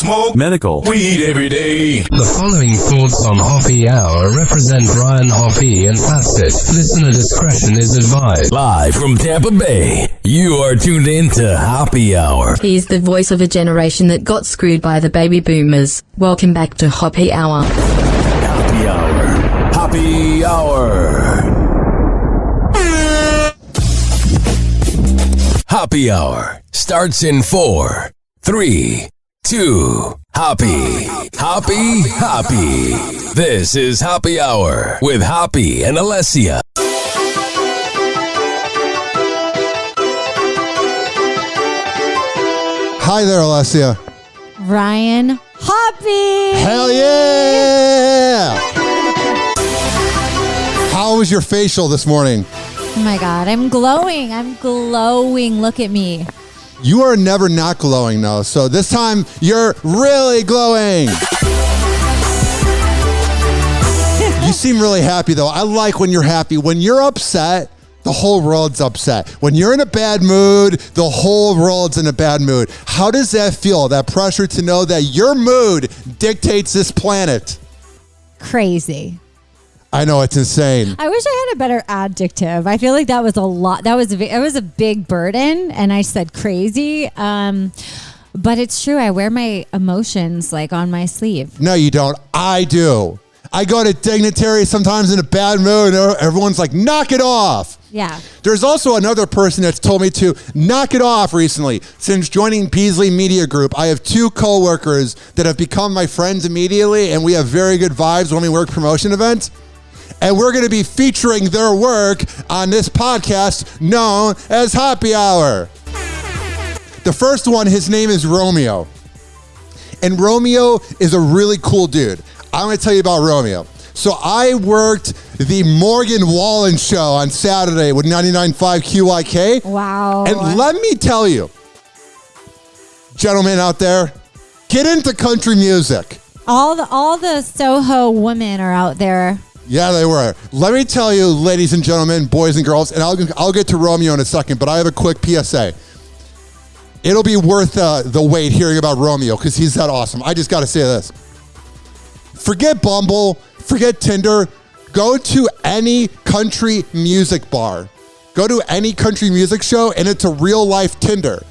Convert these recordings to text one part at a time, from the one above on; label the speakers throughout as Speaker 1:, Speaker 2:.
Speaker 1: smoke
Speaker 2: medical,
Speaker 1: weed every day.
Speaker 3: The following thoughts on Hoppe Hour represent Brian Hoppe and Pastor. Listener discretion is advised.
Speaker 4: Live from Tampa Bay, you are tuned in to Hoppe Hour.
Speaker 5: He's the voice of a generation that got screwed by the baby boomers. Welcome back to Hoppe Hour.
Speaker 4: Hoppe Hour. Hoppe Hour. Hoppe Hour starts in 4, 3, 2, Hoppe. Hoppe, Hoppe. This is Hoppe Hour with Hoppe and Alessia.
Speaker 6: Hi there, Alessia.
Speaker 7: Ryan Hoppe.
Speaker 6: Hell yeah! How was your facial this morning?
Speaker 7: Oh my God, I'm glowing. I'm glowing. Look at me.
Speaker 6: You are never not glowing, though. So this time, you're really glowing. You seem really happy, though. I like when you're happy. When you're upset, the whole world's upset. When you're in a bad mood, the whole world's in a bad mood. How does that feel? That pressure to know that your mood dictates this planet.
Speaker 7: Crazy.
Speaker 6: I know, it's insane.
Speaker 7: I wish I had a better adjective. I feel like that was a lot. It was a big burden, and I said crazy. But it's true. I wear my emotions like on my sleeve.
Speaker 6: No, you don't. I do. I go to dignitary sometimes in a bad mood, and everyone's like, knock it off.
Speaker 7: Yeah.
Speaker 6: There's also another person that's told me to knock it off recently. Since joining Beasley Media Group, I have 2 coworkers that have become my friends immediately, and we have very good vibes when we work promotion events. And we're going to be featuring their work on this podcast known as Hoppe Hour. The first one, his name is Romeo. And Romeo is a really cool dude. I'm going to tell you about Romeo. So I worked the Morgan Wallen show on Saturday with 99.5 QYK.
Speaker 7: Wow.
Speaker 6: And let me tell you, gentlemen out there, get into country music.
Speaker 7: All the Soho women are out there.
Speaker 6: Yeah, they were. Let me tell you, ladies and gentlemen, boys and girls, and I'll get to Romeo in a second, but I have a quick PSA. It'll be worth the wait hearing about Romeo because he's that awesome. I just got to say this. Forget Bumble, forget Tinder. Go to any country music bar. Go to any country music show, and it's a real-life Tinder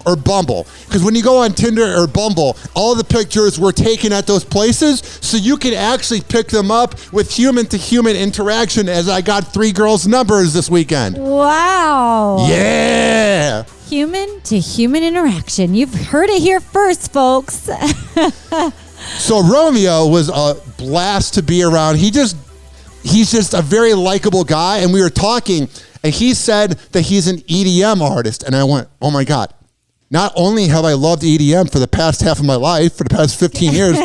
Speaker 6: or Bumble. Because when you go on Tinder or Bumble, all the pictures were taken at those places, so you can actually pick them up with human-to-human interaction, as I got 3 girls' numbers this weekend.
Speaker 7: Wow.
Speaker 6: Yeah.
Speaker 7: Human-to-human interaction. You've heard it here first, folks.
Speaker 6: So Romeo was a blast to be around. He's just a very likable guy, and we were talking, and he said that he's an EDM artist, and I went, oh my God. Not only have I loved EDM for the past half of my life, for the past 15 years,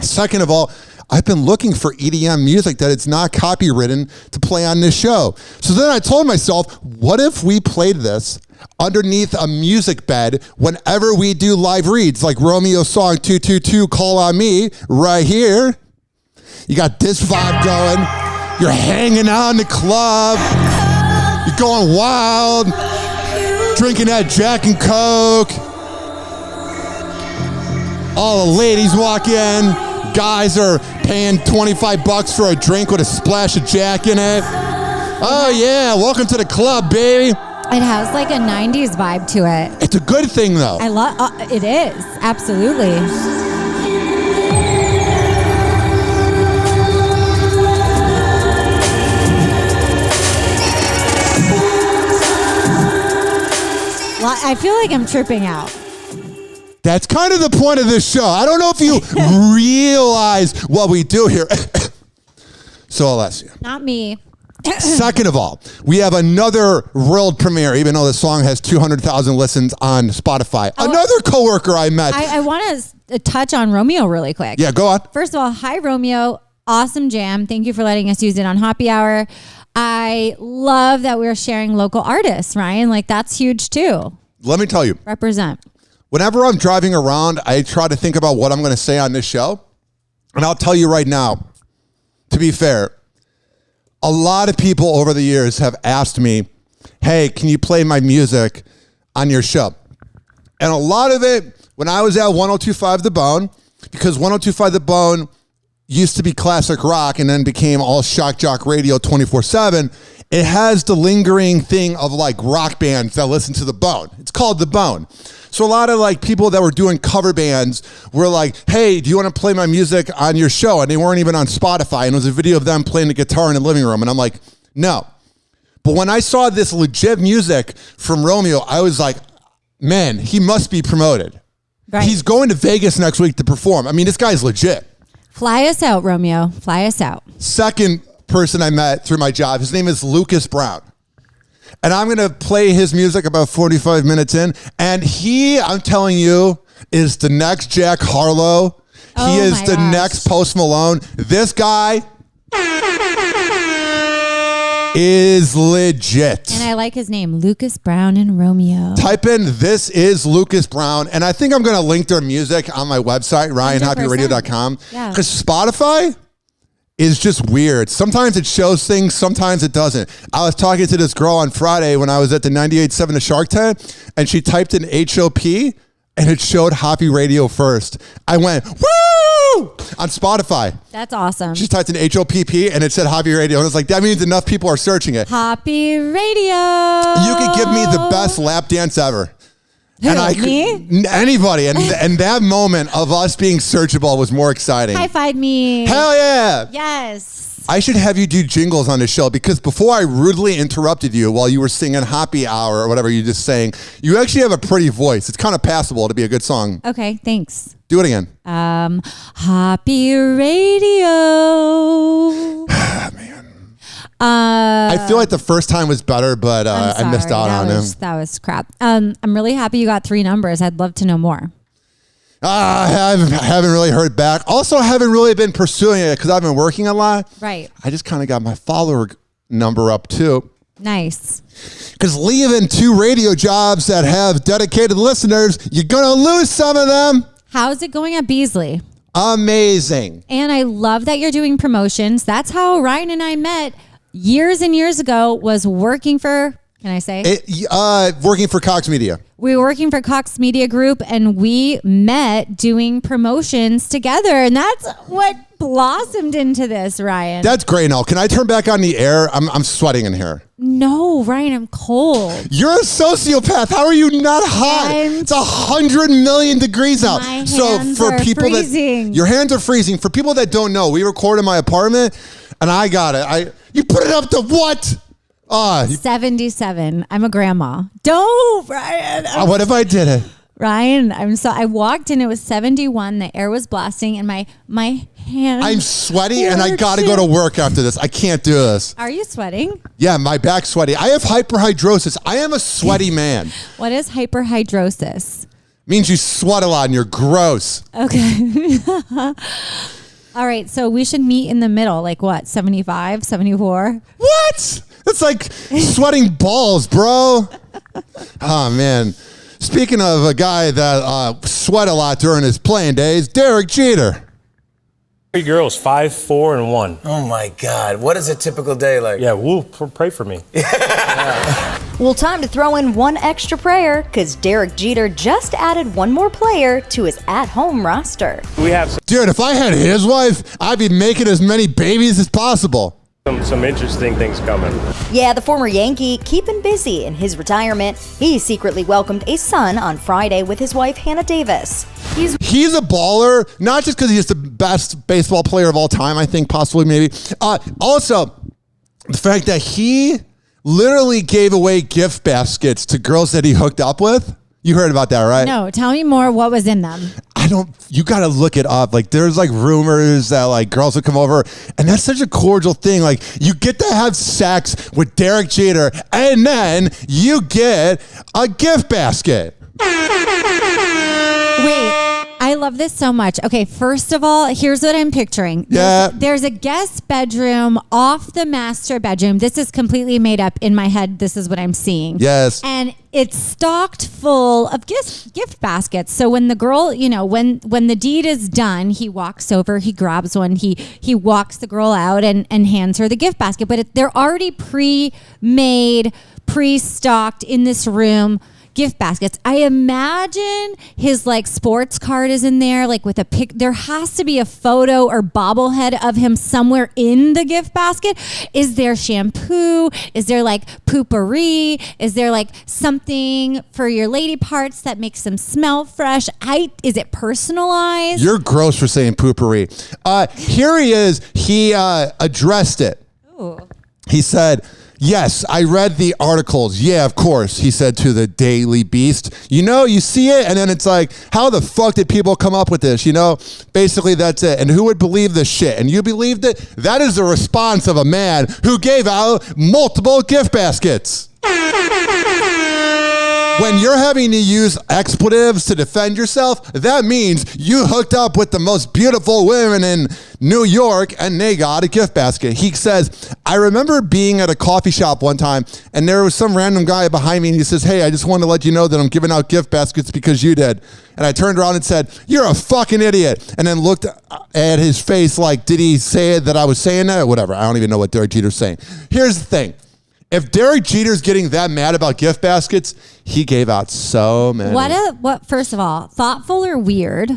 Speaker 6: second of all, I've been looking for EDM music that it's not copywritten to play on this show. So then I told myself, what if we played this underneath a music bed whenever we do live reads, like Romeo's song 222, Call On Me, right here. You got this vibe going. You're hanging out in the club. You're going wild. Drinking that Jack and Coke. All the ladies walk in. Guys are paying $25 for a drink with a splash of Jack in it. Oh yeah, welcome to the club, baby.
Speaker 7: It has like a 90s vibe to it.
Speaker 6: It's a good thing, though.
Speaker 7: I love it. Is absolutely. I feel like I'm tripping out.
Speaker 6: That's kind of the point of this show. I don't know if you realize what we do here. So, Alessia.
Speaker 7: Not me.
Speaker 6: Second of all, we have another world premiere, even though the song has 200,000 listens on Spotify. Oh, another coworker I met.
Speaker 7: I want to touch on Romeo really quick.
Speaker 6: Yeah, go on.
Speaker 7: First of all, hi, Romeo. Awesome jam. Thank you for letting us use it on Hoppe Hour. I love that we're sharing local artists, Ryan. Like, that's huge, too.
Speaker 6: Let me tell you.
Speaker 7: Represent.
Speaker 6: Whenever I'm driving around, I try to think about what I'm going to say on this show. And I'll tell you right now, to be fair, a lot of people over the years have asked me, hey, can you play my music on your show? And a lot of it when I was at 102.5 The Bone, because 102.5 The Bone used to be classic rock and then became all shock jock radio 24/7, it has the lingering thing of like rock bands that listen to The Bone. It's called The Bone. So a lot of like people that were doing cover bands were like, hey, do you want to play my music on your show? And they weren't even on Spotify. And it was a video of them playing the guitar in the living room. And I'm like, no. But when I saw this legit music from Romeo, I was like, man, he must be promoted.
Speaker 7: Right.
Speaker 6: He's going to Vegas next week to perform. I mean, this guy's legit.
Speaker 7: Fly us out, Romeo. Fly us out.
Speaker 6: Second person I met through my job, his name is Lucas Brown. And I'm going to play his music about 45 minutes in. And he, I'm telling you, is the next Jack Harlow.
Speaker 7: Oh
Speaker 6: He is
Speaker 7: my
Speaker 6: the
Speaker 7: gosh.
Speaker 6: next Post Malone. This guy is legit.
Speaker 7: And I like his name, Lucas Brown and Romeo.
Speaker 6: Type in, this is Lucas Brown. And I think I'm going to link their music on my website, ryanhappyradio.com.
Speaker 7: Yeah.
Speaker 6: Because Spotify is just weird. Sometimes it shows things, sometimes it doesn't. I was talking to this girl on Friday when I was at the 98.7 The Shark Tank, and she typed in HOP, and it showed Hoppe Radio first. I went, woo! On Spotify.
Speaker 7: That's awesome.
Speaker 6: She typed in HOPP, and it said Hoppe Radio. And it's like, that means enough people are searching it.
Speaker 7: Hoppe Radio.
Speaker 6: You could give me the best lap dance ever.
Speaker 7: Who, me?
Speaker 6: Anybody. And that moment of us being searchable was more exciting.
Speaker 7: High five me.
Speaker 6: Hell yeah.
Speaker 7: Yes.
Speaker 6: I should have you do jingles on the show, because before I rudely interrupted you while you were singing Hoppe Hour or whatever you just sang, you actually have a pretty voice. It's kind of passable to be a good song.
Speaker 7: Okay, thanks.
Speaker 6: Do it again.
Speaker 7: Hoppe Radio.
Speaker 6: Man.
Speaker 7: I
Speaker 6: I feel like the first time was better, but I missed out on him.
Speaker 7: That was crap. I'm really happy you got 3 numbers. I'd love to know more.
Speaker 6: I haven't really heard back. Also, I haven't really been pursuing it because I've been working a lot.
Speaker 7: Right.
Speaker 6: I just kind of got my follower number up too.
Speaker 7: Nice.
Speaker 6: Because leaving 2 radio jobs that have dedicated listeners, you're going to lose some of them.
Speaker 7: How's it going at Beasley?
Speaker 6: Amazing.
Speaker 7: And I love that you're doing promotions. That's how Ryan and I met years and years ago, was working for, can I say?
Speaker 6: Working for Cox Media.
Speaker 7: We were working for Cox Media Group, and we met doing promotions together. And that's what blossomed into this, Ryan.
Speaker 6: That's great. Now, can I turn back on the air? I'm sweating in here.
Speaker 7: No, Ryan, I'm cold.
Speaker 6: You're a sociopath. How are you not hot? It's 100 million degrees out.
Speaker 7: My hands are freezing.
Speaker 6: Your hands are freezing. For people that don't know, we record in my apartment, and I got it. You put it up to what?
Speaker 7: 77. I'm a grandma. Don't, Ryan.
Speaker 6: What if I did it?
Speaker 7: Ryan, I walked in, it was 71. The air was blasting, and my hands.
Speaker 6: I'm sweaty, and I got to go to work after this. I can't do this.
Speaker 7: Are you sweating?
Speaker 6: Yeah, my back's sweaty. I have hyperhidrosis. I am a sweaty man.
Speaker 7: What is hyperhidrosis?
Speaker 6: Means you sweat a lot and you're gross.
Speaker 7: Okay. All right, so we should meet in the middle, like what, 75, 74?
Speaker 6: What? That's like sweating balls, bro. Oh, man. Speaking of a guy that sweat a lot during his playing days, Derek Jeter.
Speaker 1: 3 girls, 5, 4, and 1.
Speaker 2: Oh my God, what is a typical day like?
Speaker 1: Yeah, pray for me.
Speaker 8: Well, time to throw in one extra prayer, because Derek Jeter just added one more player to his at-home roster.
Speaker 1: We have
Speaker 6: Dude, if I had his wife, I'd be making as many babies as possible.
Speaker 1: some interesting things coming.
Speaker 8: Yeah, the former Yankee keeping busy in his retirement. He secretly welcomed a son on Friday with his wife, Hannah Davis.
Speaker 6: He's a baller, not just because he's the best baseball player of all time, I think, possibly, maybe. Also, the fact that he literally gave away gift baskets to girls that he hooked up with. You heard about that, right?
Speaker 7: No, tell me more. What was in them?
Speaker 6: You got to look it up. Like, there's like rumors that like girls would come over, and that's such a cordial thing. Like, you get to have sex with Derek Jeter, and then you get a gift basket.
Speaker 7: Wait, I love this so much. Okay, first of all, here's what I'm picturing. There's a guest bedroom off the master bedroom. This is completely made up in my head. This is what I'm seeing.
Speaker 6: Yes.
Speaker 7: And it's stocked full of gift baskets. So when the girl, when the deed is done, he walks over, he grabs one, he walks the girl out and hands her the gift basket. But they're already pre-made, pre-stocked in this room. gift baskets. I imagine his like sports card is in there, like with a pic. There has to be a photo or bobblehead of him somewhere in the gift basket. Is there shampoo? Is there like poopery? Is there like something for your lady parts that makes them smell fresh? Is it personalized?
Speaker 6: You're gross for saying poopery. Here he is. He addressed it.
Speaker 7: Ooh.
Speaker 6: He said, yes, I read the articles. Yeah, of course, he said to the Daily Beast. You know, you see it, and then it's like, how the fuck did people come up with this? You know, basically that's it. And who would believe this shit? And you believed it? That is the response of a man who gave out multiple gift baskets. When you're having to use expletives to defend yourself, that means you hooked up with the most beautiful women in New York and they got a gift basket. He says, I remember being at a coffee shop one time and there was some random guy behind me and he says, hey, I just wanted to let you know that I'm giving out gift baskets because you did. And I turned around and said, you're a fucking idiot. And then looked at his face like, did he say that I was saying that or whatever? I don't even know what Derek Jeter's saying. Here's the thing. If Derek Jeter's getting that mad about gift baskets, he gave out so many.
Speaker 7: What? First of all, thoughtful or weird?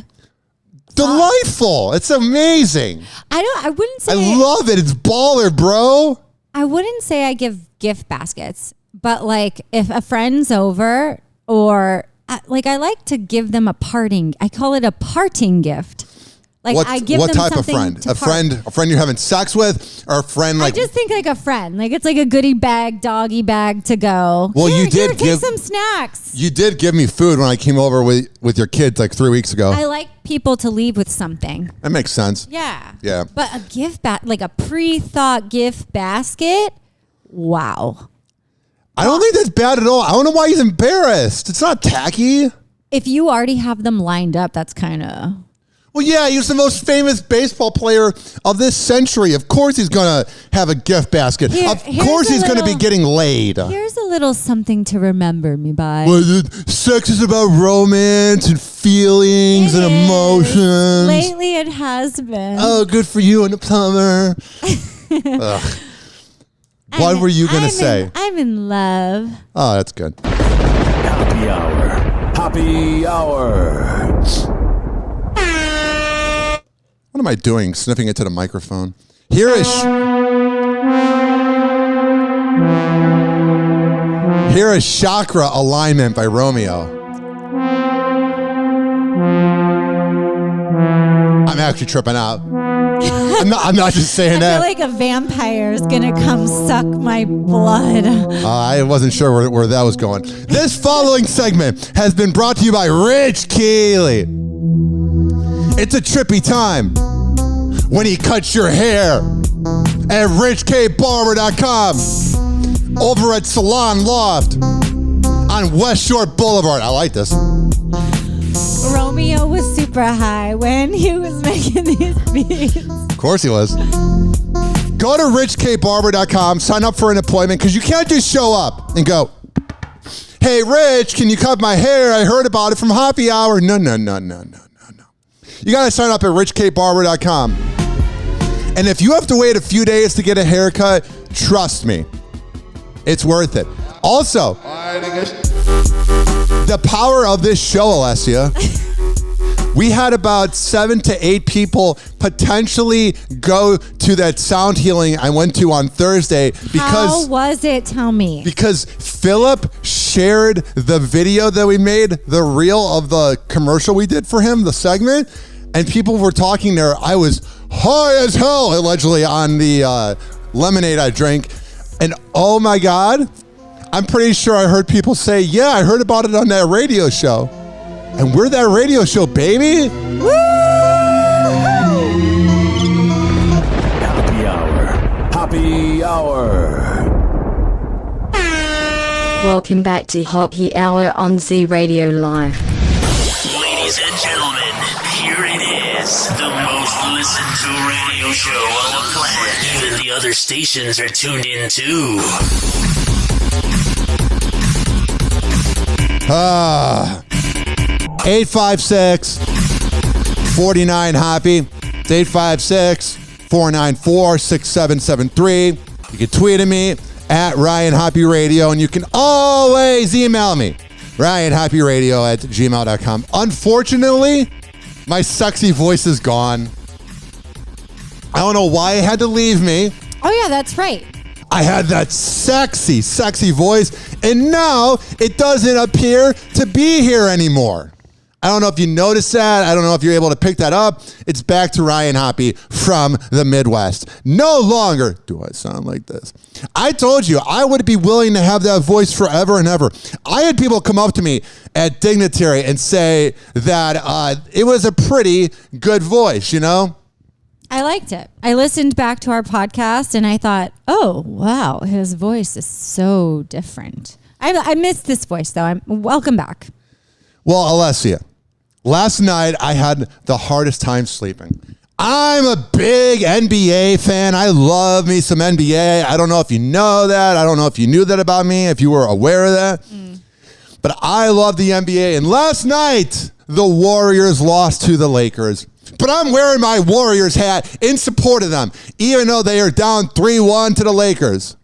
Speaker 6: Delightful. It's amazing.
Speaker 7: I wouldn't say.
Speaker 6: I love it. It's baller, bro.
Speaker 7: I wouldn't say I give gift baskets, but like if a friend's over or like I like to give them a parting. I call it a parting gift. Like I give
Speaker 6: what
Speaker 7: them
Speaker 6: type of friend? A friend you're having sex with, or a friend like?
Speaker 7: I just think like a friend. Like it's like a goodie bag, doggy bag to go.
Speaker 6: Well, you did
Speaker 7: give some snacks.
Speaker 6: You did give me food when I came over with your kids like 3 weeks ago.
Speaker 7: I like people to leave with something.
Speaker 6: That makes sense.
Speaker 7: Yeah.
Speaker 6: Yeah.
Speaker 7: But a gift like a pre-thought gift basket. Wow.
Speaker 6: I don't think that's bad at all. I don't know why he's embarrassed. It's not tacky.
Speaker 7: If you already have them lined up, that's kind of.
Speaker 6: Well, yeah, he was the most famous baseball player of this century. Of course he's going to have a gift basket. Of course he's going to be getting laid.
Speaker 7: Here's a little something to remember me by.
Speaker 6: Well, sex is about romance and feelings and emotions.
Speaker 7: Lately it has been.
Speaker 6: Oh, good for you and the plumber. What were you going to say?
Speaker 7: I'm in love.
Speaker 6: Oh, that's good.
Speaker 4: Happy Hour. Happy Hour.
Speaker 6: What am I doing? Sniffing into the microphone. Here is Chakra Alignment by Romeo. I'm actually tripping out. I'm not just saying that.
Speaker 7: I feel like a vampire is going to come suck my blood.
Speaker 6: I wasn't sure where that was going. This following segment has been brought to you by Rich Keeley. It's a trippy time when he cuts your hair at richkbarber.com over at Salon Loft on West Shore Boulevard. I like this.
Speaker 7: Romeo was super high when he was making these beats.
Speaker 6: Of course he was. Go to richkbarber.com, sign up for an appointment because you can't just show up and go, hey, Rich, can you cut my hair? I heard about it from Hoppe Hour. No. You got to sign up at richkbarber.com. And if you have to wait a few days to get a haircut, trust me, it's worth it. Also, the power of this show, Alessia. We had about 7 to 8 people potentially go to that sound healing I went to on Thursday because...
Speaker 7: How was it? Tell me.
Speaker 6: Because Philip shared the video that we made, the reel of the commercial we did for him, the segment, and people were talking there. I was high as hell, allegedly, on the lemonade I drank. And oh my God, I'm pretty sure I heard people say, yeah, I heard about it on that radio show. And we're that radio show, baby. Woo!
Speaker 4: Happy Hour. Happy Hour.
Speaker 5: Welcome back to Hoppe Hour on Z Radio Live.
Speaker 9: Ladies and gentlemen, here it is, the most listened to radio show on the planet. Even the other stations are tuned in too.
Speaker 6: 856-49-HOPPY. It's 856-494-6773. You can tweet at me at Ryan Hoppe Radio, and you can always email me RyanHappyRadio@gmail.com. Unfortunately, my sexy voice is gone. I don't know why it had to leave me.
Speaker 7: Oh, yeah, that's right.
Speaker 6: I had that sexy, sexy voice, and now it doesn't appear to be here anymore. I don't know if you noticed that. I don't know if you're able to pick that up. It's back to Ryan Hoppe from the Midwest. No longer do I sound like this. I told you I would be willing to have that voice forever and ever. I had people come up to me at Dignitary and say that it was a pretty good voice, you know?
Speaker 7: I liked it. I listened back to our podcast and I thought, oh, wow, his voice is so different. I missed this voice, though. Welcome back.
Speaker 6: Well, Alessia, last night I had the hardest time sleeping. I'm a big NBA fan. I love me some NBA. I don't know if you know that. I don't know if you knew that about me, if you were aware of that. But I love the NBA. And last night, the Warriors lost to the Lakers. But I'm wearing my Warriors hat in support of them, even though they are down 3-1 to the Lakers.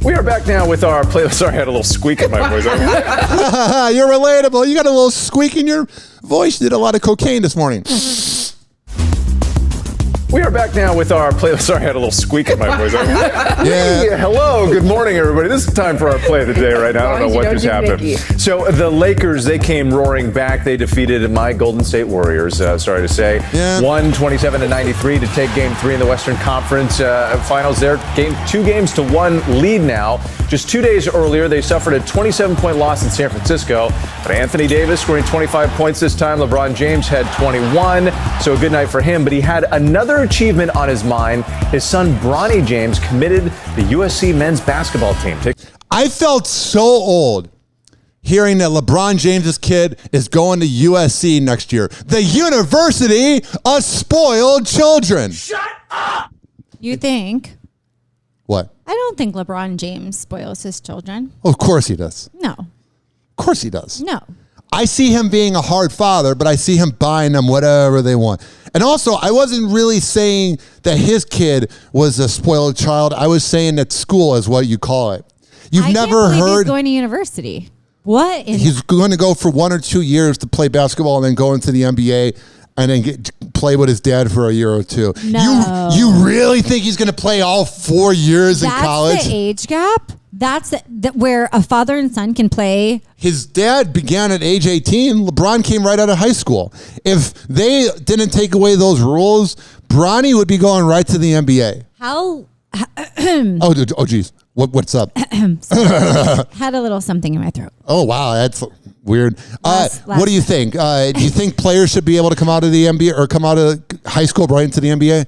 Speaker 10: We are back now with our playlist. Sorry, I had a little squeak in my voice.
Speaker 6: You're relatable. You got a little squeak in your voice. You did a lot of cocaine this morning.
Speaker 10: We are back now with our playlist. Sorry, I had a little squeak in my voice. Hey, hello, good morning, everybody. This is time for our play of the day right now. I don't know what just happened. So the Lakers, they came roaring back. They defeated my Golden State Warriors, sorry to say.
Speaker 6: Yeah.
Speaker 10: 127-93 to take Game 3 in the Western Conference Finals. They're 2-1 lead now. Just 2 days earlier, they suffered a 27-point loss in San Francisco. But Anthony Davis scoring 25 points this time. LeBron James had 21, so a good night for him. But he had another achievement on his mind. His son, Bronny James, committed the USC men's basketball team.
Speaker 6: I felt so old hearing that LeBron James's kid is going to USC next year. The University of Spoiled Children.
Speaker 10: Shut up!
Speaker 7: You think?
Speaker 6: What?
Speaker 7: I don't think LeBron James spoils his children.
Speaker 6: Of course he does.
Speaker 7: No.
Speaker 6: Of course he does.
Speaker 7: No.
Speaker 6: I see him being a hard father, but I see him buying them whatever they want. And also, I wasn't really saying that his kid was a spoiled child. I was saying that school is what you call it. You've never heard
Speaker 7: he's going to university. What?
Speaker 6: He's going to go for 1 or 2 years to play basketball and then go into the NBA and then play with his dad for a year or two.
Speaker 7: No.
Speaker 6: You really think he's going to play all 4 years in college?
Speaker 7: That's the age gap? That's where a father and son can play.
Speaker 6: His dad began at age 18. LeBron came right out of high school. If they didn't take away those rules, Bronny would be going right to the NBA.
Speaker 7: How?
Speaker 6: Oh, geez. What's up?
Speaker 7: Had a little something in my throat.
Speaker 6: Oh, wow. That's weird.
Speaker 7: Last
Speaker 6: what do you think? Do you think players should be able to come out of the NBA or come out of high school right into the NBA?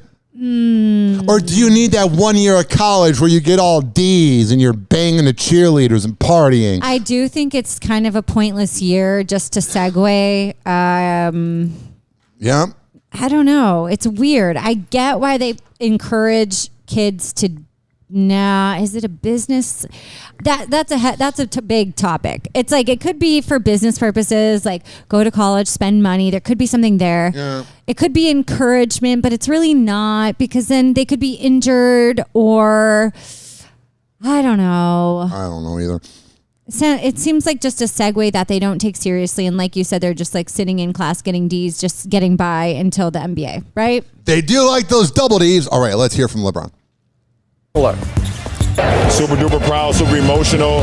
Speaker 6: Or do you need that 1 year of college where you get all D's and you're banging the cheerleaders and partying?
Speaker 7: I do think it's kind of a pointless year just to segue.
Speaker 6: Yeah.
Speaker 7: I don't know. It's weird. I get why they encourage kids to. Nah, is it a business? That's a big topic. It's like it could be for business purposes, like go to college, spend money. There could be something there. Yeah. It could be encouragement, but it's really not because then they could be injured or I don't know.
Speaker 6: I don't know either.
Speaker 7: So it seems like just a segue that they don't take seriously. And like you said, they're just like sitting in class getting D's, just getting by until the NBA, right?
Speaker 6: They do like those double D's. All right, let's hear from LeBron.
Speaker 11: Super duper proud, super emotional,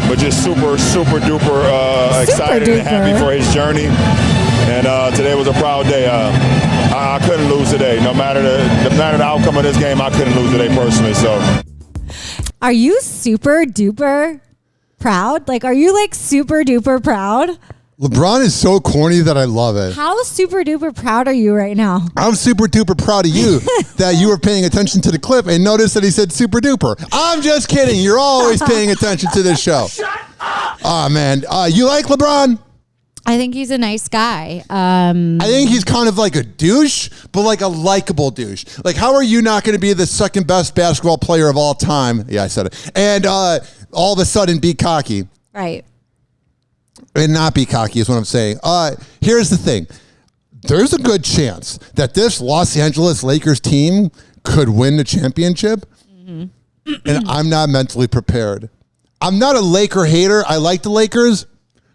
Speaker 11: but just super duper excited and happy for his journey. And today was a proud day. I couldn't lose today. No matter the outcome of this game, I couldn't lose today personally. So,
Speaker 7: are you super duper proud? Like, are you like super duper proud?
Speaker 6: LeBron is so corny that I love it.
Speaker 7: How super duper proud are you right now?
Speaker 6: I'm super duper proud of you that you were paying attention to the clip and noticed that he said super duper. I'm just kidding. You're always paying attention to this show. Shut up. Oh, man. You like LeBron?
Speaker 7: I think he's a nice guy.
Speaker 6: I think he's kind of like a douche, but like a likable douche. Like, how are you not going to be the second best basketball player of all time? Yeah, I said it. And all of a sudden be cocky.
Speaker 7: Right.
Speaker 6: And not be cocky is what I'm saying. Here's the thing. There's a good chance that this Los Angeles Lakers team could win the championship. Mm-hmm. And I'm not mentally prepared. I'm not a Laker hater. I like the Lakers,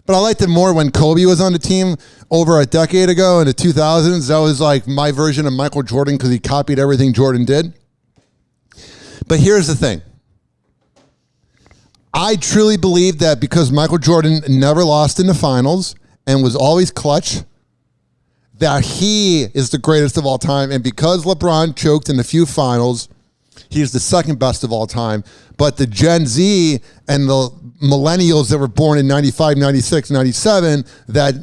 Speaker 6: but I liked it more when Kobe was on the team over a decade ago in the 2000s. That was like my version of Michael Jordan because he copied everything Jordan did. But here's the thing. I truly believe that because Michael Jordan never lost in the finals and was always clutch, that he is the greatest of all time. And because LeBron choked in a few finals, he's the second best of all time. But the Gen Z and the millennials that were born in 95, 96, 97 that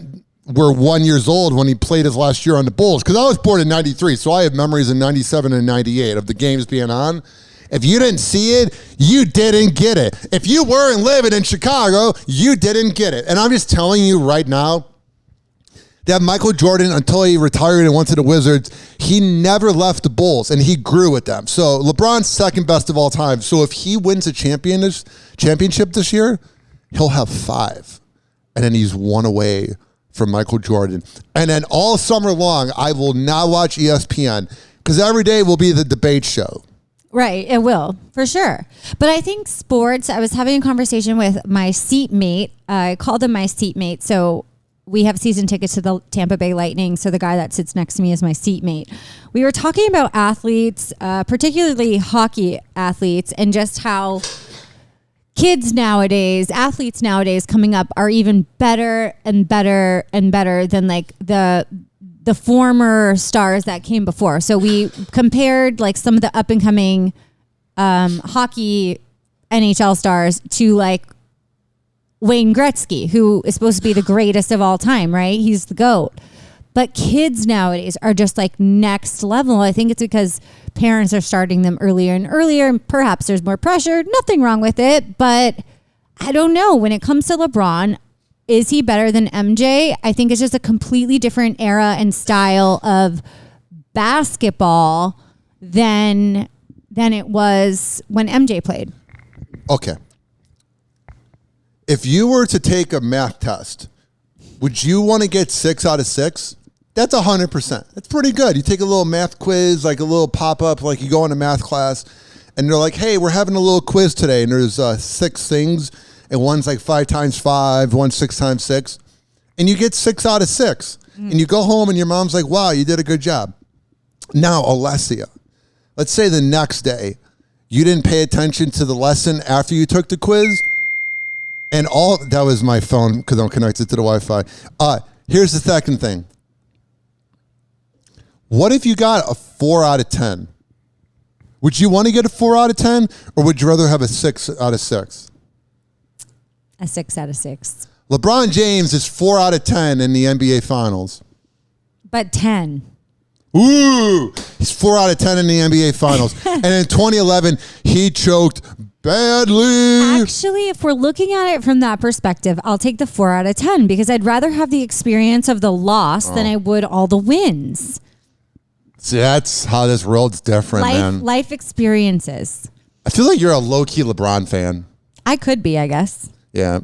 Speaker 6: were 1 year old when he played his last year on the Bulls. Because I was born in 93, so I have memories in 97 and 98 of the games being on. If you didn't see it, you didn't get it. If you weren't living in Chicago, you didn't get it. And I'm just telling you right now that Michael Jordan, until he retired and went to the Wizards, he never left the Bulls, and he grew with them. So LeBron's second best of all time. So if he wins a championship this year, he'll have 5. And then he's 1 away from Michael Jordan. And then all summer long, I will not watch ESPN because every day will be the debate show.
Speaker 7: Right, it will, for sure. But I think sports, I was having a conversation with my seatmate. I called him my seatmate. So we have season tickets to the Tampa Bay Lightning. So the guy that sits next to me is my seatmate. We were talking about athletes, particularly hockey athletes, and just how athletes nowadays coming up are even better and better and better than like the former stars that came before. So we compared like some of the up and coming hockey NHL stars to like Wayne Gretzky, who is supposed to be the greatest of all time, right? He's the GOAT. But kids nowadays are just like next level. I think it's because parents are starting them earlier and earlier, and perhaps there's more pressure. Nothing wrong with it, but I don't know. When it comes to LeBron, is he better than MJ? I think it's just a completely different era and style of basketball than it was when MJ played.
Speaker 6: Okay. If you were to take a math test, would you want to get 6 out of 6? That's 100%. That's pretty good. You take a little math quiz, like a little pop-up, like you go into math class, and they're like, hey, we're having a little quiz today, and there's 6 things, and one's like 5 times 5, one's 6 times 6, and you get 6 out of 6. And you go home, and your mom's like, wow, you did a good job. Now, Alessia, let's say the next day, you didn't pay attention to the lesson after you took the quiz, and that was my phone because I'm connected to the Wi-Fi. Here's the second thing. What if you got a 4 out of 10? Would you want to get a 4 out of 10, or would you rather have a 6 out of 6?
Speaker 7: A 6 out of 6.
Speaker 6: LeBron James is 4 out of 10 in the NBA Finals.
Speaker 7: But 10.
Speaker 6: Ooh, he's 4 out of 10 in the NBA Finals. And in 2011, he choked badly.
Speaker 7: Actually, if we're looking at it from that perspective, I'll take the 4 out of 10 because I'd rather have the experience of the loss than I would all the wins.
Speaker 6: See, that's how this world's different, man.
Speaker 7: Life experiences.
Speaker 6: I feel like you're a low-key LeBron fan.
Speaker 7: I could be, I guess.
Speaker 6: Yeah.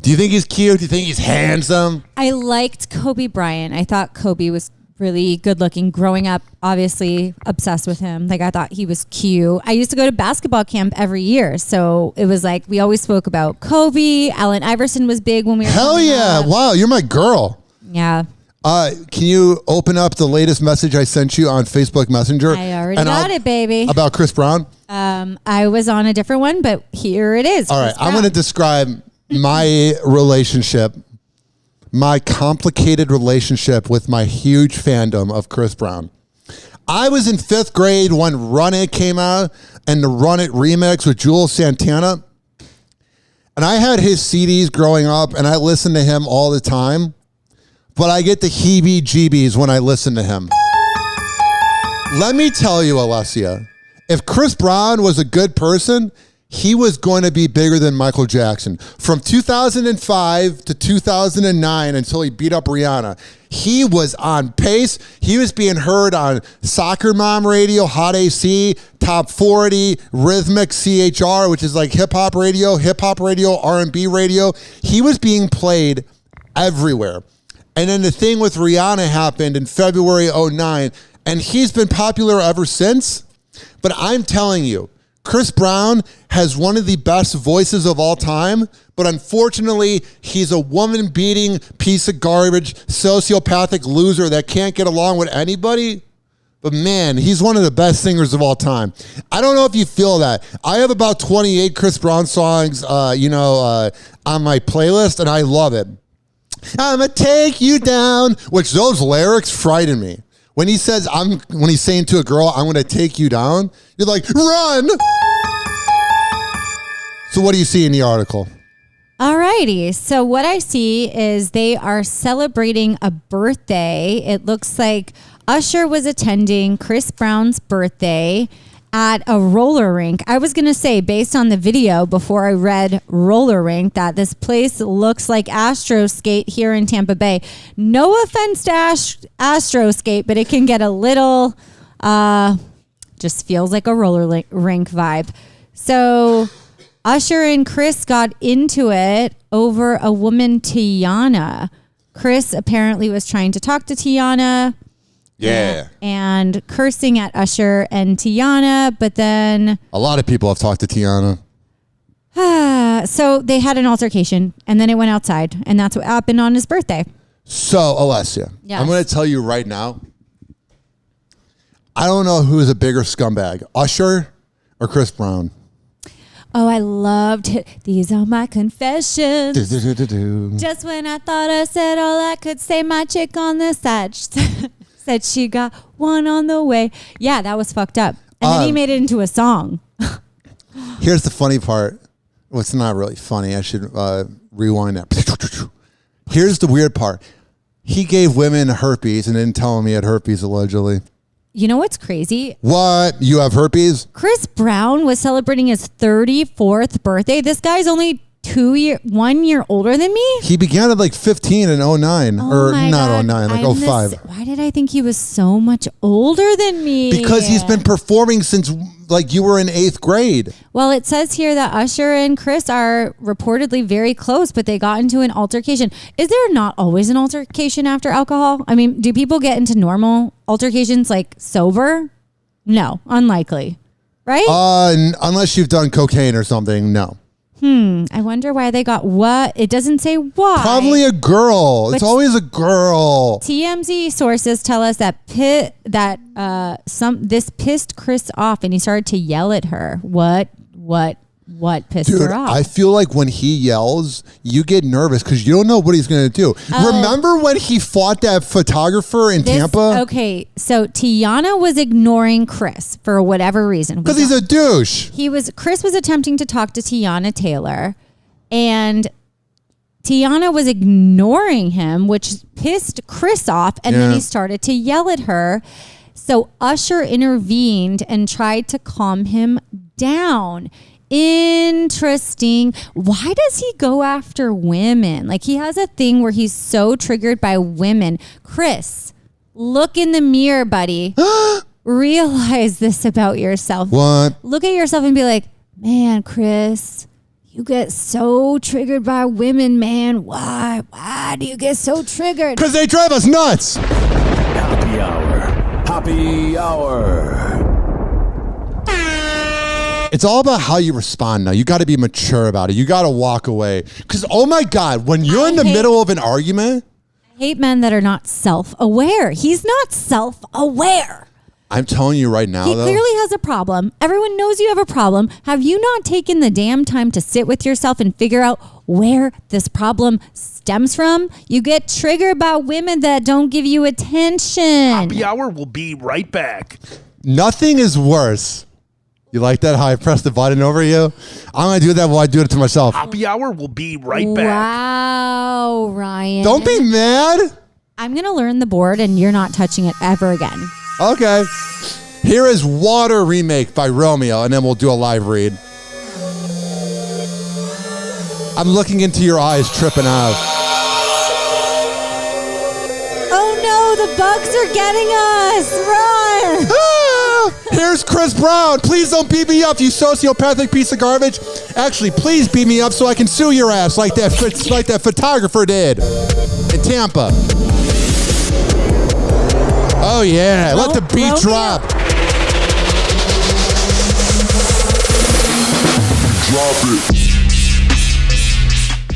Speaker 6: Do you think he's cute? Do you think he's handsome?
Speaker 7: I liked Kobe Bryant. I thought Kobe was really good looking. Growing up, obviously obsessed with him. Like, I thought he was cute. I used to go to basketball camp every year. So it was like, we always spoke about Kobe. Allen Iverson was big when we were
Speaker 6: Hell yeah.
Speaker 7: up.
Speaker 6: Wow, you're my girl.
Speaker 7: Yeah.
Speaker 6: Can you open up the latest message I sent you on Facebook Messenger?
Speaker 7: I already got it, baby.
Speaker 6: About Chris Brown?
Speaker 7: I was on a different one, but here it is.
Speaker 6: All right, I'm going to describe my relationship, my complicated relationship with my huge fandom of Chris Brown. I was in 5th grade when Run It came out and the Run It remix with Jules Santana. And I had his CDs growing up and I listened to him all the time. But I get the heebie-jeebies when I listen to him. Let me tell you, Alessia, if Chris Brown was a good person, he was going to be bigger than Michael Jackson. From 2005 to 2009 until he beat up Rihanna, he was on pace. He was being heard on Soccer Mom Radio, Hot AC, Top 40, Rhythmic CHR, which is like hip-hop radio, R&B radio. He was being played everywhere. And then the thing with Rihanna happened in February 2009, and he's been popular ever since. But I'm telling you, Chris Brown has one of the best voices of all time, but unfortunately, he's a woman-beating piece of garbage, sociopathic loser that can't get along with anybody. But man, he's one of the best singers of all time. I don't know if you feel that. I have about 28 Chris Brown songs, on my playlist, and I love it. I'ma take you down, which those lyrics frighten me. When he says, when he's saying to a girl, I'm gonna take you down, you're like, run! So what do you see in the article?
Speaker 7: Alrighty. So what I see is they are celebrating a birthday. It looks like Usher was attending Chris Brown's birthday at a roller rink. I was going to say, based on the video before I read roller rink, that this place looks like Astro Skate here in Tampa Bay. No offense to Astro Skate, but it can get a little, just feels like a roller rink vibe. So Usher and Chris got into it over a woman, Tiana. Chris apparently was trying to talk to Tiana.
Speaker 6: Yeah.
Speaker 7: And cursing at Usher and Tiana, but then...
Speaker 6: A lot of people have talked to Tiana.
Speaker 7: So they had an altercation, and then it went outside, and that's what happened on his birthday.
Speaker 6: So, Alessia,
Speaker 7: Yes.
Speaker 6: I'm going to tell you right now, I don't know who's a bigger scumbag, Usher or Chris Brown.
Speaker 7: Oh, I loved it. These are my confessions. Just when I thought I said all I could say, my chick on the side said she got one on the way. Yeah, that was fucked up. And then he made it into a song.
Speaker 6: Here's the funny part. Well, it's not really funny. I should rewind that. Here's the weird part. He gave women herpes and didn't tell them he had herpes, allegedly.
Speaker 7: You know what's crazy?
Speaker 6: What? You have herpes?
Speaker 7: Chris Brown was celebrating his 34th birthday. This guy's only 1 year older than me.
Speaker 6: He began at like 15 in 09.
Speaker 7: Oh
Speaker 6: or
Speaker 7: my
Speaker 6: not
Speaker 7: God.
Speaker 6: 09, like 05.
Speaker 7: Why did I think he was so much older than me?
Speaker 6: Because he's been performing since like you were in 8th grade.
Speaker 7: Well, it says here that Usher and Chris are reportedly very close, but they got into an altercation. Is there not always an altercation after alcohol? I mean, do people get into normal altercations like sober? No, unlikely. Right?
Speaker 6: Unless you've done cocaine or something, no.
Speaker 7: I wonder why they got what? It doesn't say why.
Speaker 6: Probably a girl. It's always a girl.
Speaker 7: TMZ sources tell us that this pissed Chris off, and he started to yell at her. What pissed her off?
Speaker 6: I feel like when he yells, you get nervous because you don't know what he's going to do. Remember when he fought that photographer in Tampa?
Speaker 7: Okay, so Tiana was ignoring Chris for whatever reason.
Speaker 6: Because he's a douche.
Speaker 7: Chris was attempting to talk to Tiana Taylor, and Tiana was ignoring him, which pissed Chris off, and then he started to yell at her. So Usher intervened and tried to calm him down. Interesting. Why does he go after women? Like, he has a thing where he's so triggered by women. Chris, look in the mirror, buddy. Realize this about yourself.
Speaker 6: What?
Speaker 7: Look at yourself and be like, man, Chris, you get so triggered by women, man. Why? Why do you get so triggered?
Speaker 6: Because they drive us nuts.
Speaker 4: Happy Hour. Happy Hour.
Speaker 6: It's all about how you respond now. You got to be mature about it. You got to walk away. Because, oh my God, when you're in the middle of an argument.
Speaker 7: I hate men that are not self-aware. He's not self-aware.
Speaker 6: I'm telling you right now,
Speaker 7: He clearly has a problem. Everyone knows you have a problem. Have you not taken the damn time to sit with yourself and figure out where this problem stems from? You get triggered by women that don't give you attention.
Speaker 12: Happy Hour will be right back.
Speaker 6: Nothing is worse. You like that? How I press the button over you? I'm going to do that while I do it to myself.
Speaker 12: Happy Hour will be right back.
Speaker 7: Wow, Ryan.
Speaker 6: Don't be mad.
Speaker 7: I'm going to learn the board and you're not touching it ever again.
Speaker 6: Okay. Here is Water Remake by Romeo, and then we'll do a live read. I'm looking into your eyes, tripping out.
Speaker 7: Oh no, the bugs are getting us. Run.
Speaker 6: Here's Chris Brown. Please don't beat me up, you sociopathic piece of garbage. Actually, please beat me up so I can sue your ass like that photographer did in Tampa. Oh yeah, let the beat drop.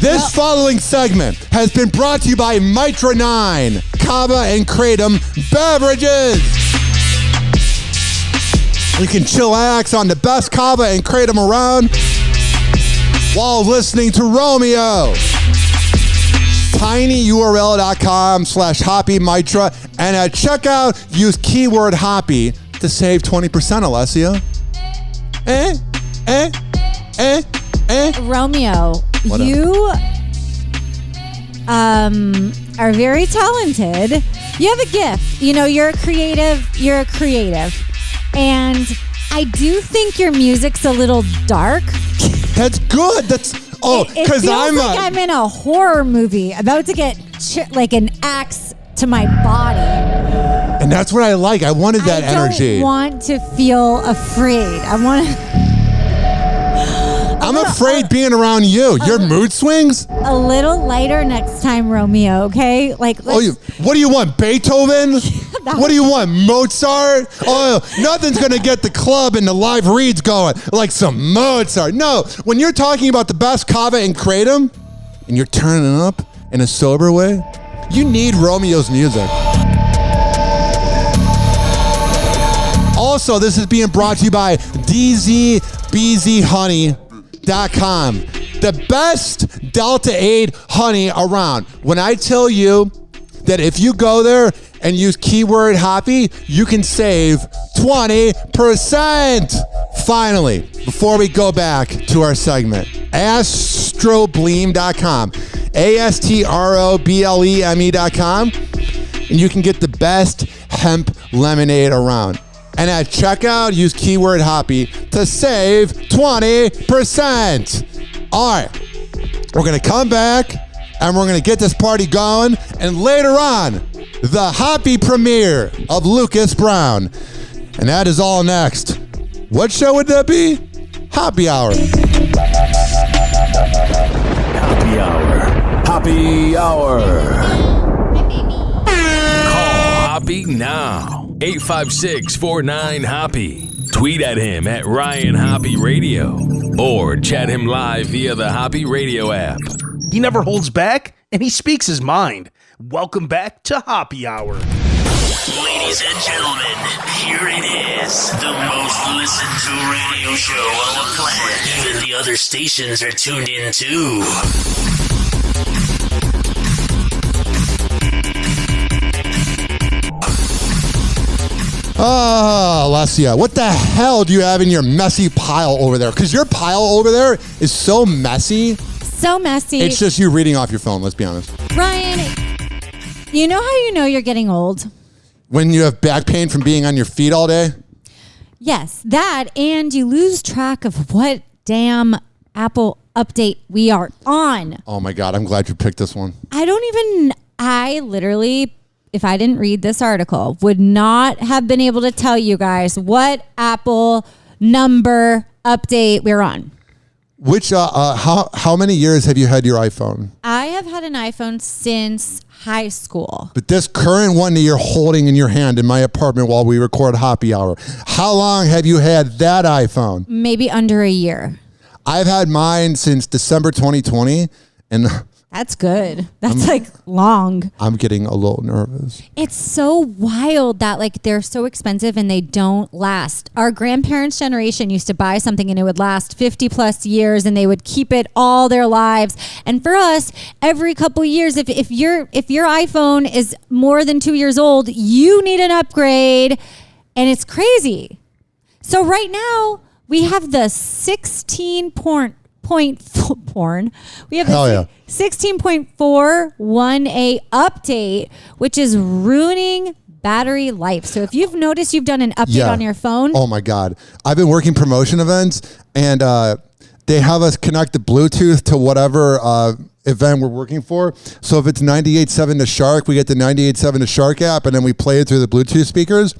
Speaker 6: This following segment has been brought to you by Mitra 9, Kava and Kratom Beverages. You can chillax on the best Kava and Kratom around while listening to Romeo. tinyurl.com/Hoppe Mitra, and at checkout, use keyword Hoppe to save 20%, Alessia.
Speaker 7: Romeo,
Speaker 6: What up?
Speaker 7: you are very talented. You have a gift. You know, you're a creative. And I do think your music's a little dark.
Speaker 6: That's good. That's
Speaker 7: it
Speaker 6: because
Speaker 7: feels like I'm in a horror movie about to get like an axe to my body.
Speaker 6: and that's what I like. I wanted that energy.
Speaker 7: I don't want to feel afraid.
Speaker 6: I'm afraid being around you. Your mood swings?
Speaker 7: A little lighter next time, Romeo, okay? Like,
Speaker 6: what do you want? Beethoven? What do you want? Mozart? Oh, nothing's going to get the club and the live reads going like some Mozart. No, when you're talking about the best Kava and Kratom and you're turning it up in a sober way, you need Romeo's music. Also, this is being brought to you by DZBZHoney.com. The best Delta 8 honey around. When I tell you that if you go there and use keyword Hoppe, you can save 20%. Finally, before we go back to our segment, astrobleem.com, ASTROBLEME.com, and you can get the best hemp lemonade around. And at checkout, use keyword Hoppe to save 20%. All right, we're going to come back and we're going to get this party going. And later on, the Hoppe premiere of Lucas Brown. And that is all next. What show would that be? Hoppe Hour.
Speaker 4: Happy Hour. Happy Hour. Call Hoppe now. 856-49-HOPPE. Tweet at him at Ryan Hoppe Radio or chat him live via the Hoppe Radio app.
Speaker 12: He never holds back and he speaks his mind. Welcome back to Hoppe Hour.
Speaker 9: Ladies and gentlemen, here it is. The most listened to radio show on the planet. Even the other stations are tuned in too.
Speaker 6: Oh, Alessia, what the hell do you have in your messy pile over there? Because your pile over there is so messy.
Speaker 7: So messy.
Speaker 6: It's just you reading off your phone, let's be honest.
Speaker 7: Ryan, you know how you know you're getting old?
Speaker 6: When you have back pain from being on your feet all day?
Speaker 7: Yes, that, and you lose track of what damn Apple update we are on.
Speaker 6: Oh my God, I'm glad you picked this one.
Speaker 7: I literally, if I didn't read this article, would not have been able to tell you guys what Apple number update we're on.
Speaker 6: Which, how many years have you had your iPhone?
Speaker 7: I have had an iPhone since high school.
Speaker 6: But this current one that you're holding in your hand in my apartment while we record Hoppe Hour, how long have you had that iPhone?
Speaker 7: Maybe under a year.
Speaker 6: I've had mine since December 2020, and
Speaker 7: that's good. That's like long.
Speaker 6: I'm getting a little nervous.
Speaker 7: It's so wild that like they're so expensive and they don't last. Our grandparents' generation used to buy something and it would last 50 plus years and they would keep it all their lives. And for us, every couple of years, if your iPhone is more than 2 years old, you need an upgrade, and it's crazy. So right now we have the 16.41A update, which is ruining battery life. So if you've noticed you've done an update on your phone.
Speaker 6: Oh my God. I've been working promotion events, and they have us connect the Bluetooth to whatever event we're working for. So if it's 98.7 to Shark, we get the 98.7 to Shark app, and then we play it through the Bluetooth speakers.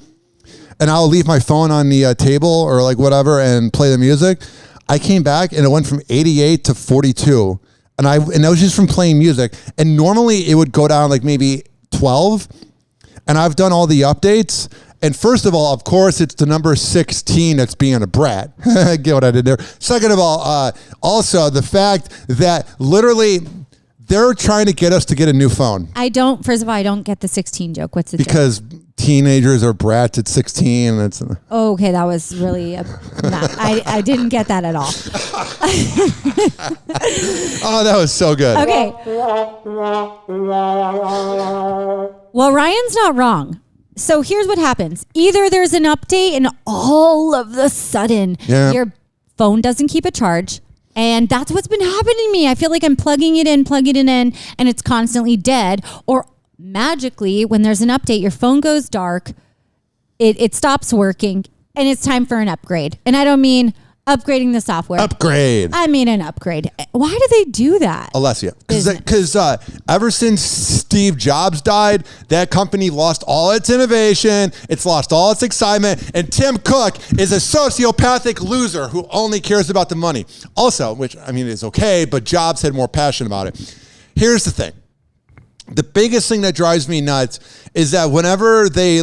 Speaker 6: And I'll leave my phone on the table or like whatever and play the music. I came back and it went from 88 to 42. And that was just from playing music. And normally it would go down like maybe 12. And I've done all the updates And first of all, of course, it's the number 16 that's being a brat. Get what I did there. Second of all, also the fact that literally they're trying to get us to get a new phone.
Speaker 7: First of all, I don't get the 16 joke. What's the joke?
Speaker 6: Because teenagers are brats at 16.
Speaker 7: Oh, okay, that was really I didn't get that at all.
Speaker 6: Oh, that was so good.
Speaker 7: Okay. Well, Ryan's not wrong. So here's what happens. Either there's an update and all of a sudden your phone doesn't keep a charge. And that's what's been happening to me. I feel like I'm plugging it in, and it's constantly dead. Or magically, when there's an update, your phone goes dark, it stops working, and it's time for an upgrade. And I don't mean upgrading the software. I mean an upgrade. Why do they do that?
Speaker 6: Alessia, because ever since Steve Jobs died, that company lost all its innovation, it's lost all its excitement, and Tim Cook is a sociopathic loser who only cares about the money. Also, which, I mean, is okay, but Jobs had more passion about it. Here's the thing. The biggest thing that drives me nuts is that whenever they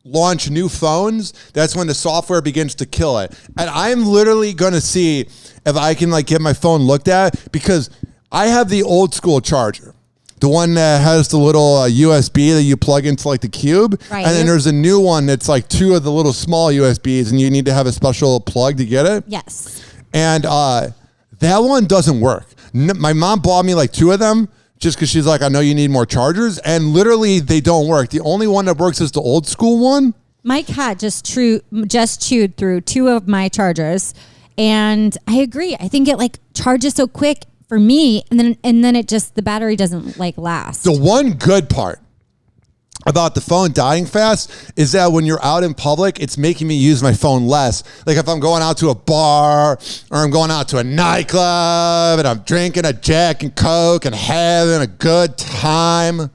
Speaker 6: launch new phones, that's when the software begins to kill it. And I'm literally going to see if I can get my phone looked at, because I have the old school charger, the one that has the little USB that you plug into the cube. Right. And then there's a new one that's two of the little small USBs, and you need to have a special plug to get it.
Speaker 7: Yes.
Speaker 6: And that one doesn't work. My mom bought me 2 of them, just because she's I know you need more chargers, and literally they don't work. The only one that works is the old school one.
Speaker 7: My cat just chewed through 2 of my chargers, and I agree. I think it charges so quick for me, and then it just, the battery doesn't last.
Speaker 6: The one good part about the phone dying fast is that when you're out in public, it's making me use my phone less. If I'm going out to a bar or I'm going out to a nightclub and I'm drinking a Jack and Coke and having a good time,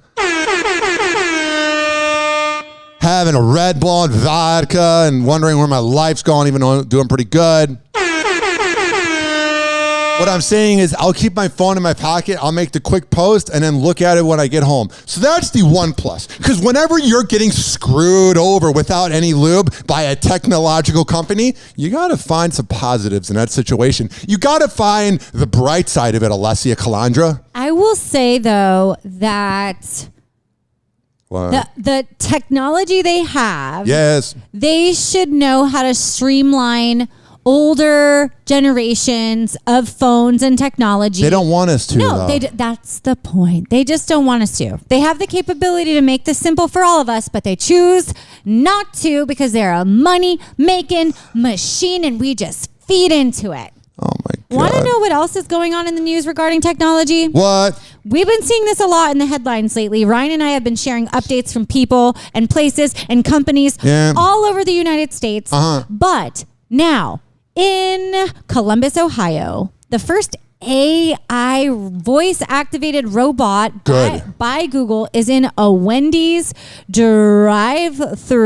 Speaker 6: having a Red Bull and vodka and wondering where my life's going, even though I'm doing pretty good. What I'm saying is I'll keep my phone in my pocket, I'll make the quick post, and then look at it when I get home. So that's the one plus. Because whenever you're getting screwed over without any lube by a technological company, you got to find some positives in that situation. You got to find the bright side of it, Alessia Calandra.
Speaker 7: I will say, though, that the technology they have,
Speaker 6: yes,
Speaker 7: they should know how to streamline older generations of phones and technology.
Speaker 6: They don't want us to.
Speaker 7: No, that's the point. They just don't want us to. They have the capability to make this simple for all of us, but they choose not to because they're a money-making machine, and we just feed into it.
Speaker 6: Oh, my God.
Speaker 7: Want to know what else is going on in the news regarding technology?
Speaker 6: What?
Speaker 7: We've been seeing this a lot in the headlines lately. Ryan and I have been sharing updates from people and places and companies all over the United States. But now, in Columbus, Ohio, the first AI voice-activated robot by Google is in a Wendy's drive-thru.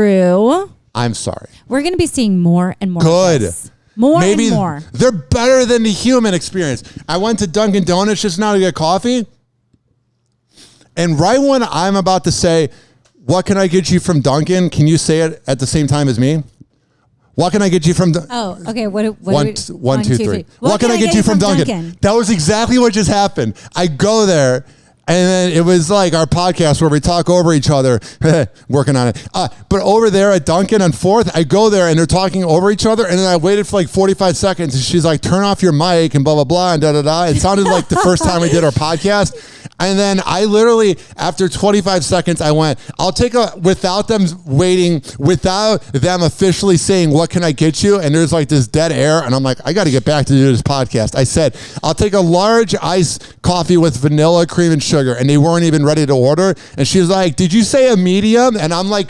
Speaker 6: I'm sorry.
Speaker 7: We're going to be seeing more and more.
Speaker 6: Good.
Speaker 7: Of this. More
Speaker 6: Maybe
Speaker 7: and more.
Speaker 6: They're better than the human experience. I went to Dunkin' Donuts just now to get coffee. And right when I'm about to say, what can I get you from Dunkin'? Can you say it at the same time as me? What can I get you from Dunkin'?
Speaker 7: Oh, okay. One,
Speaker 6: two, three. What can I get you from Dunkin'? That was exactly what just happened. I go there, and then it was our podcast where we talk over each other. Working on it. But over there at Dunkin' on 4th, I go there, and they're talking over each other, and then I waited for 45 seconds, and she's like, turn off your mic, and blah, blah, blah, and da-da-da. It sounded like the first time we did our podcast. And then I literally, after 25 seconds, I went, I'll take without them waiting, without them officially saying, what can I get you? And there's this dead air. And I'm like, I got to get back to do this podcast. I said, I'll take a large iced coffee with vanilla, cream, and sugar. And they weren't even ready to order. And she was like, did you say a medium? And I'm like,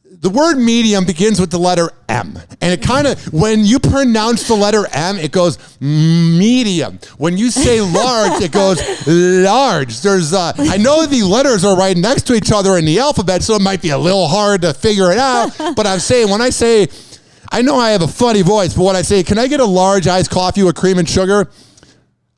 Speaker 6: the word medium begins with the letter M. And it kind of, when you pronounce the letter M, it goes medium. When you say large, it goes large. There's, I know the letters are right next to each other in the alphabet, so it might be a little hard to figure it out. But I'm saying, when I say, I know I have a funny voice, but when I say, can I get a large iced coffee with cream and sugar?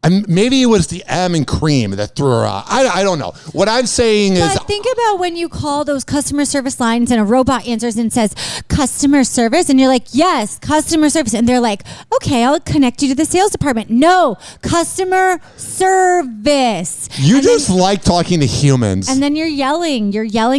Speaker 6: And maybe it was the M in cream that threw her out. I don't know. What I'm saying is...
Speaker 7: But think about when you call those customer service lines and a robot answers and says, customer service, and you're like, yes, customer service. And they're like, okay, I'll connect you to the sales department. No, customer service.
Speaker 6: You just like talking to humans.
Speaker 7: And then you're yelling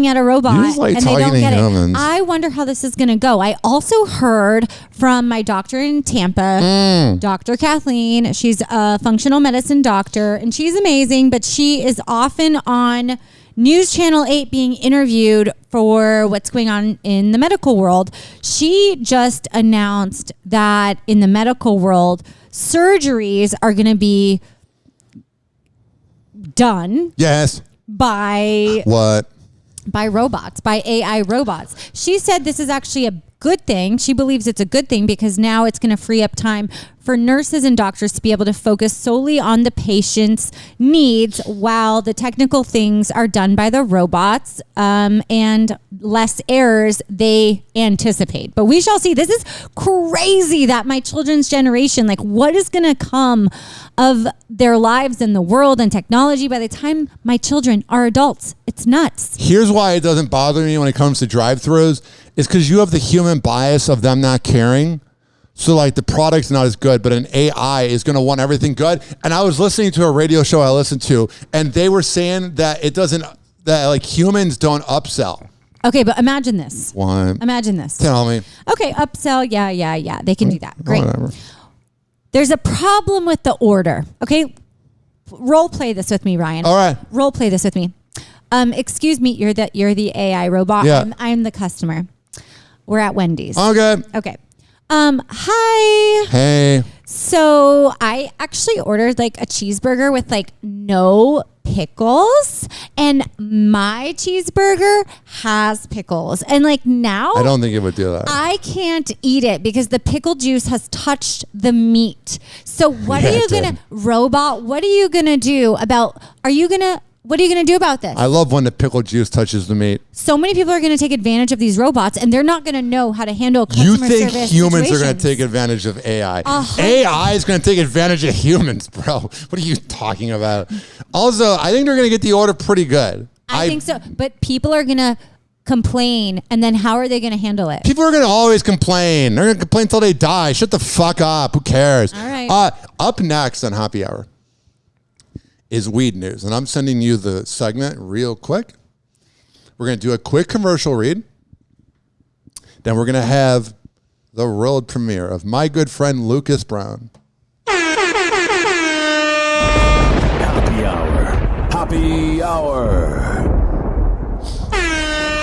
Speaker 7: at a robot.
Speaker 6: You just like
Speaker 7: and they
Speaker 6: talking
Speaker 7: don't
Speaker 6: to
Speaker 7: get
Speaker 6: humans.
Speaker 7: it. I wonder how this is going to go. I also heard from my doctor in Tampa, Dr. Kathleen. She's a functional medicine doctor, and she's amazing, but she is often on News Channel 8 being interviewed for what's going on in the medical world. She just announced that in the medical world, surgeries are going to be done.
Speaker 6: Yes.
Speaker 7: By
Speaker 6: what?
Speaker 7: By robots, by AI robots. She said this is actually a good thing. She believes it's a good thing because now it's going to free up time for nurses and doctors to be able to focus solely on the patient's needs while the technical things are done by the robots, and less errors they anticipate. But we shall see. This is crazy that my children's generation, like what is going to come of their lives in the world and technology by the time my children are adults. It's nuts.
Speaker 6: Here's why it doesn't bother me when it comes to drive-thrus is because you have the human bias of them not caring. So like the product's not as good, but an AI is going to want everything good. And I was listening to a radio show I listened to, and they were saying that that like humans don't upsell.
Speaker 7: Okay, but imagine this.
Speaker 6: What?
Speaker 7: Imagine this.
Speaker 6: Tell me.
Speaker 7: Okay, upsell. Yeah. They can do that. Great.
Speaker 6: Whatever.
Speaker 7: There's a problem with the order. Okay, role play this with me, Ryan.
Speaker 6: All right.
Speaker 7: Role play this with me. Excuse me, you're the AI robot.
Speaker 6: Yeah.
Speaker 7: I'm the customer. We're at Wendy's.
Speaker 6: Okay.
Speaker 7: Hi.
Speaker 6: Hey.
Speaker 7: So I actually ordered like a cheeseburger with like no pickles, and my cheeseburger has pickles. And like now
Speaker 6: I don't think it would do that.
Speaker 7: I can't eat it because the pickle juice has touched the meat. So what are you gonna do about what are you going to do about this?
Speaker 6: I love when the pickle juice touches the meat.
Speaker 7: So many people are going to take advantage of these robots, and they're not going to know how to handle customer service.
Speaker 6: You think humans are going to take advantage of AI? AI is going to take advantage of humans, bro. What are you talking about? Also, I think they're going to get the order pretty good.
Speaker 7: I think so. But people are going to complain, and then how are they going to handle it?
Speaker 6: People are going to always complain. They're going to complain until they die. Shut the fuck up. Who cares?
Speaker 7: All right.
Speaker 6: Up next on Hoppe Hour is weed news. And I'm sending you the segment real quick. We're going to do a quick commercial read. Then we're going to have the world premiere of my good friend Lucas Brown.
Speaker 4: Hoppe Hour. Hoppe Hour.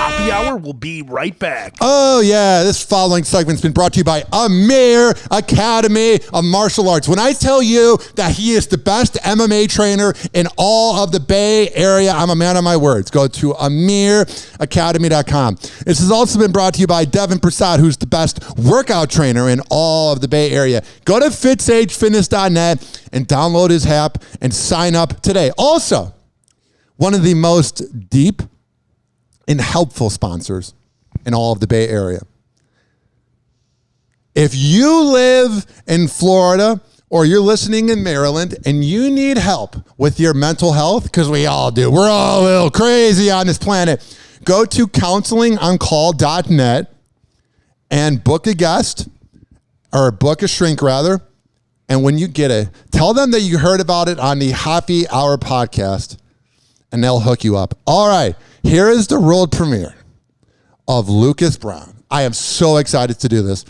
Speaker 12: Hoppe Hour will be right back.
Speaker 6: Oh, yeah. This following segment's been brought to you by Amir Academy of Martial Arts. When I tell you that he is the best MMA trainer in all of the Bay Area, I'm a man of my words. Go to amiracademy.com. This has also been brought to you by Devin Prasad, who's the best workout trainer in all of the Bay Area. Go to fitsagefitness.net and download his app and sign up today. Also, one of the most deep and helpful sponsors in all of the Bay Area. If you live in Florida or you're listening in Maryland and you need help with your mental health, because we all do, we're all a little crazy on this planet, go to counselingoncall.net and book a guest, or book a shrink rather, and when you get it, tell them that you heard about it on the Hoppe Hour podcast, and they'll hook you up. All right. Here is the world premiere of Lucas Brown. I am so excited to do this.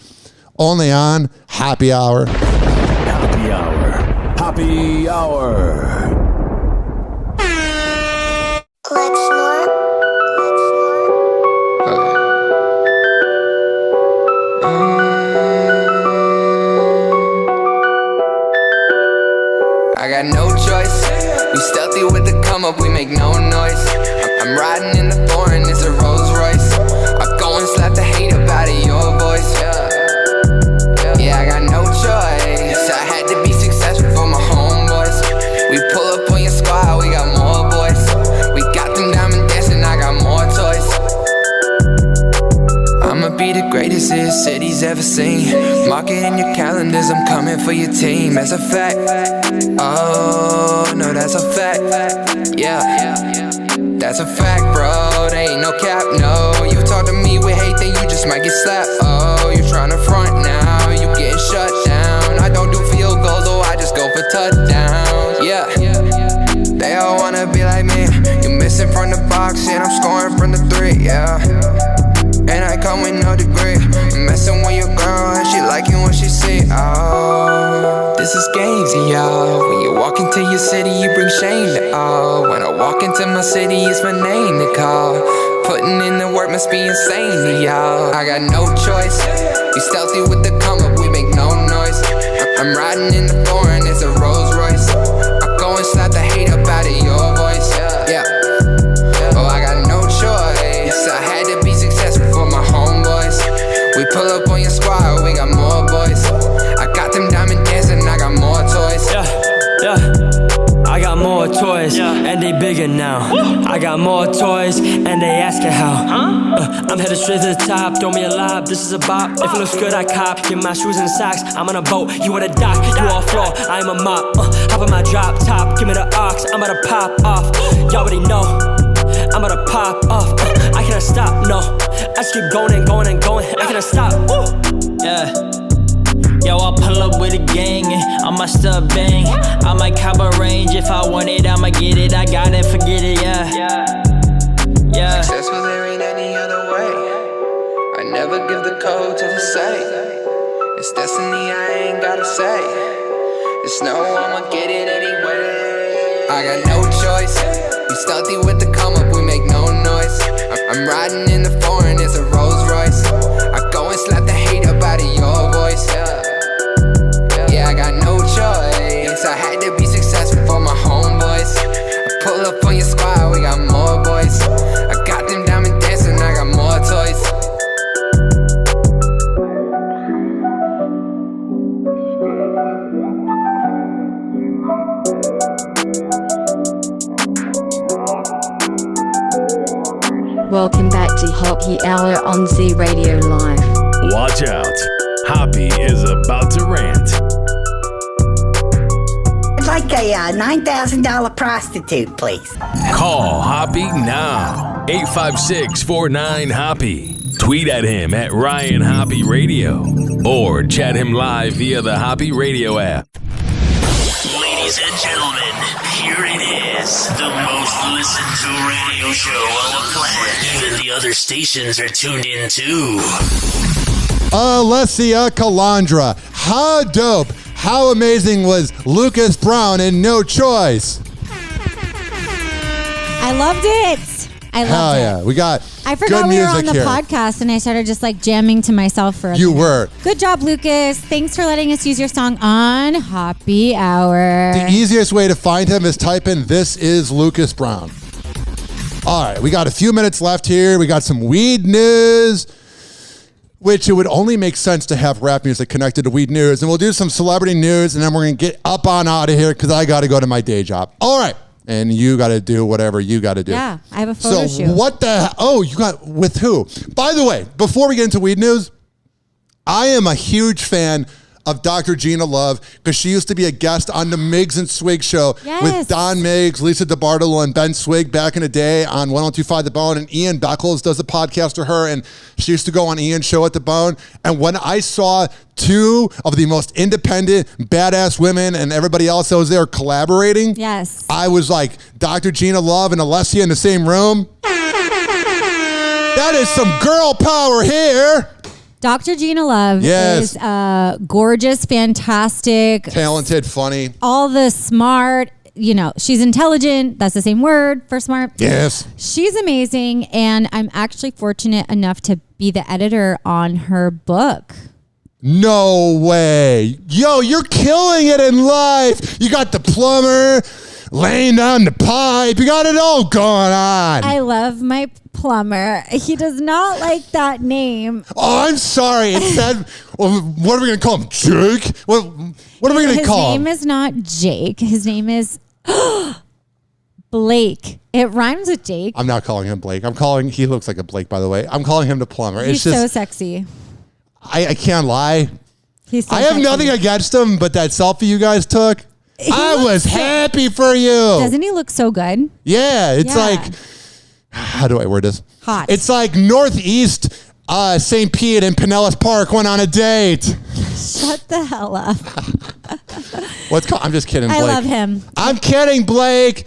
Speaker 6: Only on Hoppe Hour.
Speaker 4: Hoppe Hour. Hoppe Hour.
Speaker 13: Let's snort.
Speaker 14: I got no choice. We stealthy with the come up, we make no noise. I'm riding in the foreign, it's a Rolls Royce. I'll go and slap the hate up out of your voice. Yeah, I got no choice. I had to be successful for my homeboys. We pull be the greatest this city's ever seen. Mark it in your calendars, I'm coming for your team. That's a fact. Oh, no, that's a fact. Yeah. That's a fact, bro. There ain't no cap, no. You talk to me with hate, then you just might get slapped. Oh, you tryna front now, you getting shut down. I don't do field goals, oh, I just go for touchdowns. Yeah. They all wanna be like me. You missing from the box, and I'm scoring from the three, yeah. And I come with no degree. I'm messing with your girl, and she liking what she see. Oh, this is games, y'all. When you walk into your city, you bring shame to all. When I walk into my city, it's my name to call. Putting in the work must be insane to y'all. I got no choice. We stealthy with the come up, we make no noise. I'm riding in the foreign, it's a Rolls Royce. I go and slap the hate up out of your voice. Yeah. Oh, I got no choice. I had to be successful for my homeboys. We pull up on your squad, we got more boys. I got them diamond dancing, I got more toys.
Speaker 15: Yeah. I got more toys, and they bigger now. I got more toys, and they asking how. I'm headed straight to the top, throw me a lob, this is a bop. If it looks good, I cop, get my shoes and socks. I'm on a boat, you on a dock, you all floor, I'm a mop. Hop on my drop top, give me the ox, I'm about to pop off. Y'all already know, I'm about to pop off. I cannot stop, no. I just keep going and going and going, I cannot stop. Yeah. Yo, I'll pull up with a gang, I must start bang. I might cop a range, if I want it, I'ma get it. I got it, forget it, yeah.
Speaker 14: Successful, there ain't any other way. I never give the code to the safe. It's destiny, I ain't gotta say. It's no, I'ma get it anyway. I got no choice. We stealthy with the come up, we make no noise. I'm riding in the foreign, it's a Rolls Royce. I go and slap the hate up out of your voice. Yeah, I got no choice. I had to be successful for my homeboys. I pull up on your squad, we got more boys. I got them diamond dancing, I got more toys.
Speaker 5: Welcome back to Hoppe Hour on Z Radio Live.
Speaker 16: Watch out. Hoppe is about to rant.
Speaker 17: I'd like a $9,000 prostitute, please.
Speaker 16: Call Hoppe now. 856-49-HOPPE. Tweet at him at Ryan Hoppe Radio. Or chat him live via the Hoppe Radio app.
Speaker 9: Ladies and gentlemen, here it is. The most listened to radio show on the planet. Even the other stations are tuned in too.
Speaker 6: Alessia Calandra. How dope, how amazing was Lucas Brown in No Choice?
Speaker 7: I loved it. I loved it.
Speaker 6: Yeah, we got
Speaker 7: I forgot
Speaker 6: good
Speaker 7: we were
Speaker 6: music
Speaker 7: on the
Speaker 6: here.
Speaker 7: podcast and I started just like jamming to myself for a
Speaker 6: You
Speaker 7: minute.
Speaker 6: were.
Speaker 7: Good job, Lucas. Thanks for letting us use your song on Hoppe Hour.
Speaker 6: The easiest way to find him is type in "This is Lucas Brown." All right, we got a few minutes left here. We got some weed news, which it would only make sense to have rap music connected to weed news. And we'll do some celebrity news, and then we're going to get up on out of here because I got to go to my day job. All right. And you got to do whatever you got to do.
Speaker 7: Yeah, I have a photo shoot.
Speaker 6: So what the, oh, you got, with who? By the way, before we get into weed news, I am a huge fan of Dr. Gina Love because she used to be a guest on the Miggs and Swig show with Don Miggs, Lisa DeBartolo, and Ben Swig back in the day on 102.5 The Bone. And Ian Beckles does a podcast to her, and she used to go on Ian's show at The Bone. And when I saw two of the most independent, badass women and everybody else that was there collaborating, I was like, Dr. Gina Love and Alessia in the same room. That is some girl power here.
Speaker 7: Dr. Gina Love is gorgeous, fantastic,
Speaker 6: talented, funny.
Speaker 7: All the smart, you know, she's intelligent. That's the same word for smart.
Speaker 6: Yes.
Speaker 7: She's amazing. And I'm actually fortunate enough to be the editor on her book.
Speaker 6: No way. Yo, you're killing it in life. You got the plumber laying down the pipe. You got it all going on.
Speaker 7: I love my plumber. He does not like that name.
Speaker 6: Oh, I'm sorry. It said, well, what are we going to call him? Jake? What are we going to call him?
Speaker 7: His name is not Jake. His name is Blake. It rhymes with Jake.
Speaker 6: I'm not calling him Blake. He looks like a Blake, by the way. I'm calling him the plumber.
Speaker 7: He's so sexy.
Speaker 6: I can't lie.
Speaker 7: He's so
Speaker 6: I have
Speaker 7: sexy.
Speaker 6: nothing against him, but that selfie you guys took, I was happy for you.
Speaker 7: Doesn't he look so good?
Speaker 6: Yeah, it's like, how do I word this?
Speaker 7: Hot.
Speaker 6: It's like Northeast St. Pete and Pinellas Park went on a date.
Speaker 7: Shut the hell up.
Speaker 6: I'm just kidding, Blake.
Speaker 7: I love him.
Speaker 6: I'm kidding, Blake.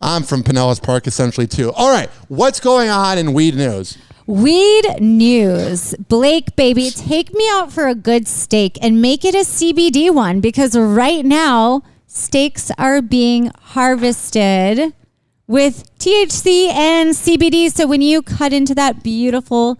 Speaker 6: I'm from Pinellas Park, essentially, too. All right, what's going on in weed news?
Speaker 7: Weed news. Blake, baby, take me out for a good steak and make it a CBD one, because right now steaks are being harvested with THC and CBD. So when you cut into that beautiful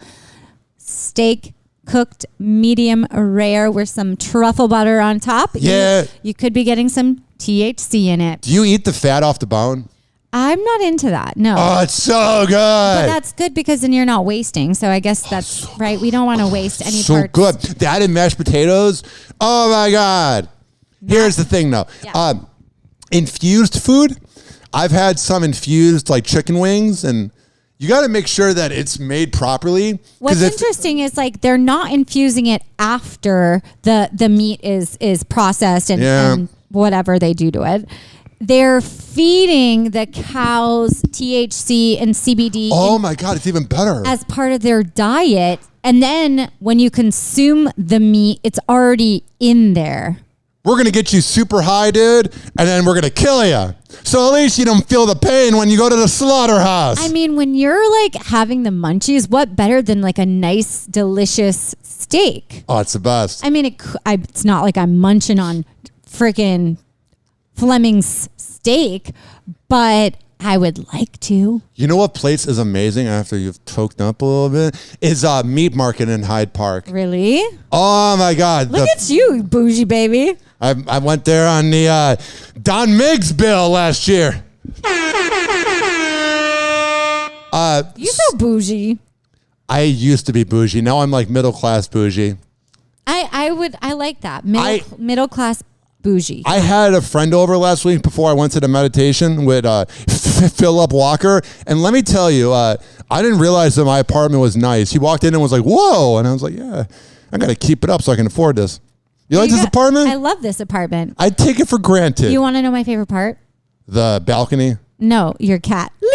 Speaker 7: steak, cooked medium rare with some truffle butter on top, you could be getting some THC in it.
Speaker 6: Do you eat the fat off the bone?
Speaker 7: I'm not into that. No.
Speaker 6: Oh, it's so good.
Speaker 7: But that's good because then you're not wasting. So I guess that's right. We don't want to waste any
Speaker 6: so
Speaker 7: parts.
Speaker 6: Good. That and mashed potatoes. Oh my God. Here's the thing though. Infused food. I've had some infused like chicken wings, and you got to make sure that it's made properly.
Speaker 7: What's interesting is like they're not infusing it after the meat is processed and whatever they do to it. They're feeding the cows THC and CBD.
Speaker 6: Oh my God, it's even better.
Speaker 7: As part of their diet. And then when you consume the meat, it's already in there.
Speaker 6: We're going to get you super high, dude, and then we're going to kill you. So at least you don't feel the pain when you go to the slaughterhouse.
Speaker 7: I mean, when you're like having the munchies, what better than like a nice, delicious steak?
Speaker 6: Oh, it's the best.
Speaker 7: I mean, it's not like I'm munching on freaking Fleming's steak, but I would like to.
Speaker 6: You know what place is amazing after you've choked up a little bit? Is Meat Market in Hyde Park.
Speaker 7: Really?
Speaker 6: Oh my God.
Speaker 7: Look at you, bougie baby.
Speaker 6: I went there on the Don Miggs bill last year.
Speaker 7: You so bougie.
Speaker 6: I used to be bougie. Now I'm like middle class bougie.
Speaker 7: I like that. Middle class bougie.
Speaker 6: I had a friend over last week before I went to the meditation with Philip Walker. And let me tell you, I didn't realize that my apartment was nice. He walked in and was like, whoa. And I was like, yeah, I got to keep it up so I can afford this. You like this apartment?
Speaker 7: I love this apartment.
Speaker 6: I take it for granted.
Speaker 7: You want to know my favorite part?
Speaker 6: The balcony?
Speaker 7: No, your cat. Luna.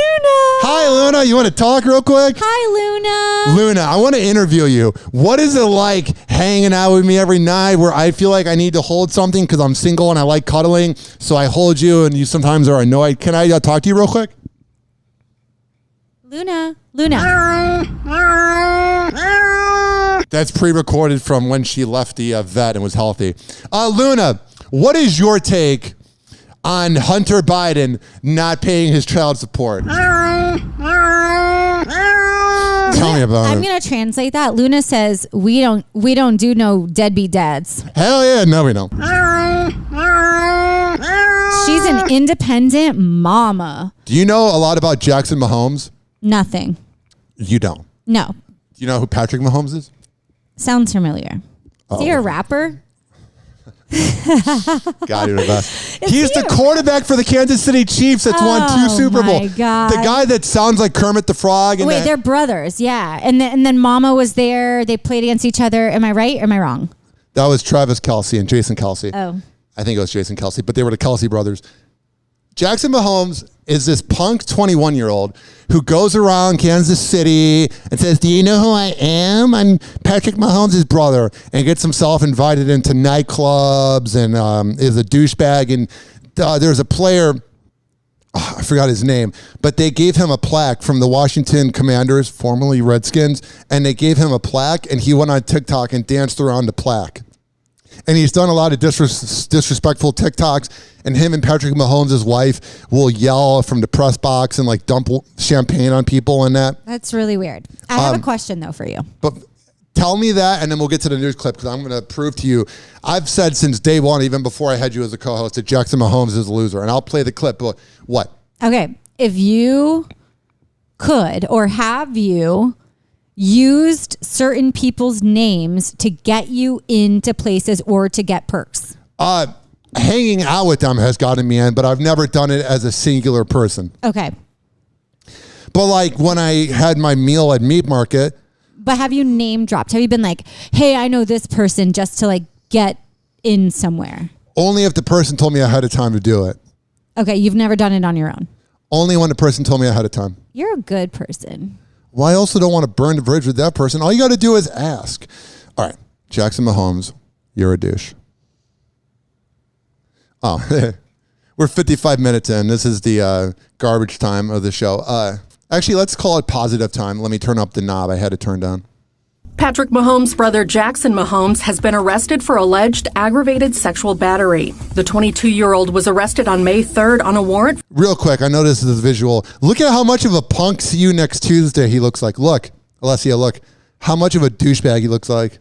Speaker 6: Hi, Luna. You want to talk real quick?
Speaker 7: Hi, Luna.
Speaker 6: Luna, I want to interview you. What is it like hanging out with me every night where I feel like I need to hold something because I'm single and I like cuddling? So I hold you and you sometimes are annoyed. Can I talk to you real quick?
Speaker 7: Luna.
Speaker 6: That's pre-recorded from when she left the vet and was healthy. Luna, what is your take on Hunter Biden not paying his child support? Tell me about it.
Speaker 7: I'm going to translate that. Luna says, we don't do no deadbeat dads.
Speaker 6: Hell yeah, no we don't.
Speaker 7: She's an independent mama.
Speaker 6: Do you know a lot about Jackson Mahomes?
Speaker 7: Nothing.
Speaker 6: You don't?
Speaker 7: No.
Speaker 6: Do you know who Patrick Mahomes is?
Speaker 7: Sounds familiar. Is he a rapper?
Speaker 6: God, you're the best. He's the quarterback for the Kansas City Chiefs that's won 2 Super Bowls.
Speaker 7: Oh my God.
Speaker 6: The guy that sounds like Kermit the Frog. And
Speaker 7: Wait, they're brothers, yeah. And then Mama was there. They played against each other. Am I right or am I wrong?
Speaker 6: That was Travis Kelce and Jason Kelce.
Speaker 7: Oh.
Speaker 6: I think it was Jason Kelce, but they were the Kelce brothers. Jackson Mahomes is this punk 21-year-old who goes around Kansas City and says, do you know who I am? I'm Patrick Mahomes' brother, and gets himself invited into nightclubs and is a douchebag. And there's a player, I forgot his name, but they gave him a plaque from the Washington Commanders, formerly Redskins, and they gave him a plaque, and he went on TikTok and danced around the plaque. And he's done a lot of disrespectful TikToks, and him and Patrick Mahomes' wife will yell from the press box and like dump champagne on people and that.
Speaker 7: That's really weird. I have a question though for you.
Speaker 6: But tell me that, and then we'll get to the news clip because I'm going to prove to you. I've said since day one, even before I had you as a co-host, that Jackson Mahomes is a loser, and I'll play the clip. But what?
Speaker 7: Okay, if you could, or have you used certain people's names to get you into places or to get perks?
Speaker 6: hanging out with them has gotten me in, but I've never done it as a singular person.
Speaker 7: Okay.
Speaker 6: But like when I had my meal at Meat Market.
Speaker 7: But have you name dropped? Have you been like, hey, I know this person, just to like get in somewhere?
Speaker 6: Only if the person told me ahead of time to do it.
Speaker 7: Okay, you've never done it on your own.
Speaker 6: Only when the person told me ahead of time.
Speaker 7: You're a good person.
Speaker 6: Well, I also don't want to burn the bridge with that person. All you got to do is ask. All right, Jackson Mahomes, you're a douche. Oh, we're 55 minutes in. This is the garbage time of the show. Actually, let's call it positive time. Let me turn up the knob. I had it turned down.
Speaker 18: Patrick Mahomes' brother Jackson Mahomes has been arrested for alleged aggravated sexual battery. The 22-year-old was arrested on May 3rd on a warrant.
Speaker 6: Real quick, I know this is a visual. Look at how much of a punk see you next Tuesday he looks like. Look, Alessia, look. How much of a douchebag he looks like.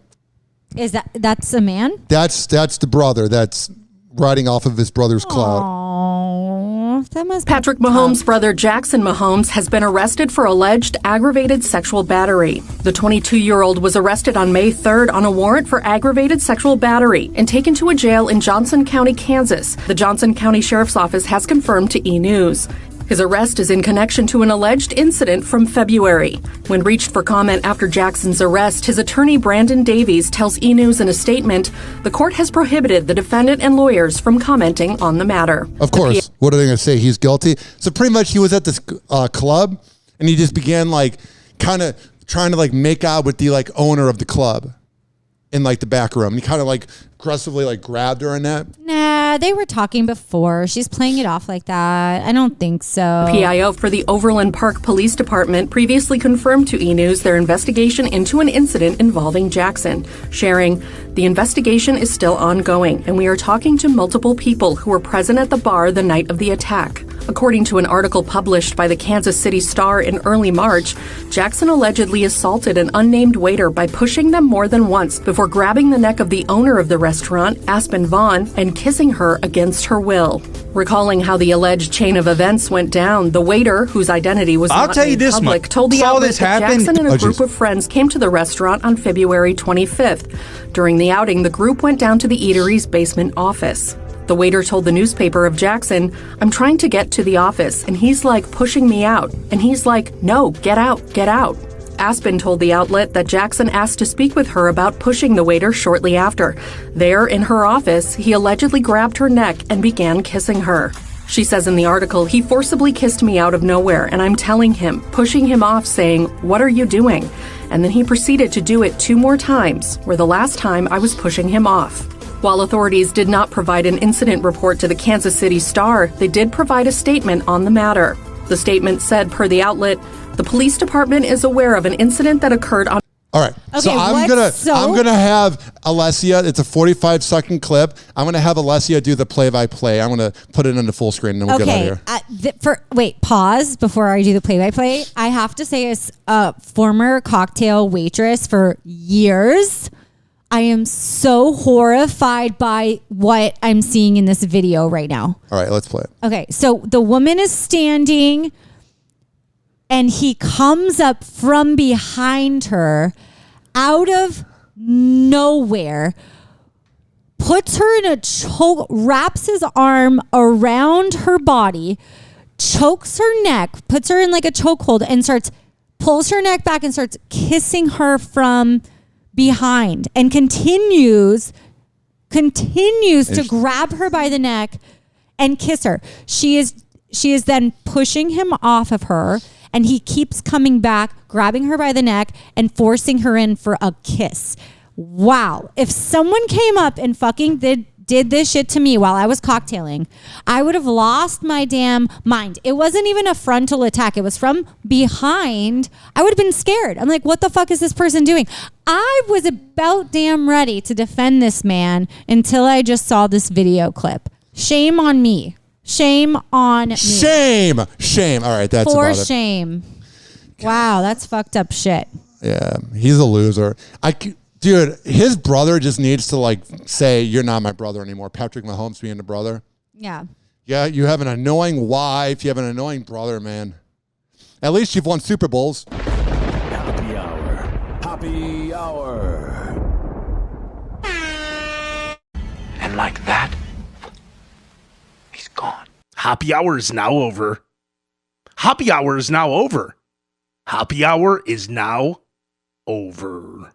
Speaker 7: That's a man?
Speaker 6: That's the brother that's riding off of his brother's clout.
Speaker 7: Aww, that must
Speaker 18: Patrick Mahomes' brother Jackson Mahomes has been arrested for alleged aggravated sexual battery. The 22-year-old was arrested on May 3rd on a warrant for aggravated sexual battery and taken to a jail in Johnson County, Kansas. The Johnson County Sheriff's Office has confirmed to E! News. His arrest is in connection to an alleged incident from February. When reached for comment after Jackson's arrest, his attorney Brandon Davies tells E! News in a statement, the court has prohibited the defendant and lawyers from commenting on the matter.
Speaker 6: Of course. What are they going to say? He's guilty? So pretty much he was at this club and he just began like kind of trying to like make out with the like owner of the club in like the back room. And he kind of like aggressively like grabbed her in that.
Speaker 7: Nah, they were talking before. She's playing it off like that. I don't think so.
Speaker 18: PIO for the Overland Park Police Department previously confirmed to E! News their investigation into an incident involving Jackson, sharing, the investigation is still ongoing, and we are talking to multiple people who were present at the bar the night of the attack. According to an article published by the Kansas City Star in early March, Jackson allegedly assaulted an unnamed waiter by pushing them more than once before grabbing the neck of the owner of the restaurant, Aspen Vaughn, and kissing her against her will. Recalling how the alleged chain of events went down, the waiter, whose identity was not made public, told the outlet that Jackson and a group of friends came to the restaurant on February 25th. During the outing, the group went down to the eatery's basement office. The waiter told the newspaper of Jackson, I'm trying to get to the office, and he's like pushing me out. And he's like, no, get out, get out. Aspen told the outlet that Jackson asked to speak with her about pushing the waiter shortly after. There, in her office, he allegedly grabbed her neck and began kissing her. She says in the article, he forcibly kissed me out of nowhere, and I'm telling him, pushing him off, saying, what are you doing? And then he proceeded to do it 2 more times, where the last time I was pushing him off. While authorities did not provide an incident report to the Kansas City Star, they did provide a statement on the matter. The statement said, per the outlet, the police department is aware of an incident that occurred on...
Speaker 6: All right.
Speaker 7: Okay,
Speaker 6: so I'm gonna have Alessia. It's a 45-second clip. I'm gonna have Alessia do the play-by-play. I'm gonna put it into full screen and then we'll get out of here.
Speaker 7: Wait, pause before I do the play-by-play. I have to say, as a former cocktail waitress for years, I am so horrified by what I'm seeing in this video right now.
Speaker 6: All right, let's play it.
Speaker 7: Okay, so the woman is standing and he comes up from behind her out of nowhere, puts her in a choke, wraps his arm around her body, chokes her neck, puts her in like a chokehold and pulls her neck back and starts kissing her from behind and continues to grab her by the neck and kiss her. She is then pushing him off of her, and he keeps coming back, grabbing her by the neck and forcing her in for a kiss. Wow. If someone came up and fucking did this shit to me while I was cocktailing, I would have lost my damn mind. It wasn't even a frontal attack. It was from behind. I would have been scared. I'm like, what the fuck is this person doing? I was about damn ready to defend this man until I just saw this video clip. Shame on me. Shame on me.
Speaker 6: Shame. All right, that's
Speaker 7: for
Speaker 6: about it.
Speaker 7: shame. Wow, that's fucked up shit.
Speaker 6: Yeah, he's a loser. Dude, his brother just needs to like say, you're not my brother anymore. Patrick Mahomes being the brother.
Speaker 7: Yeah.
Speaker 6: Yeah, you have an annoying wife. You have an annoying brother, man. At least you've won Super Bowls.
Speaker 16: Hoppe Hour. Hoppe Hour.
Speaker 19: And like that,
Speaker 12: Hoppe Hour is now over. Hoppe Hour is now over. Hoppe Hour is now over.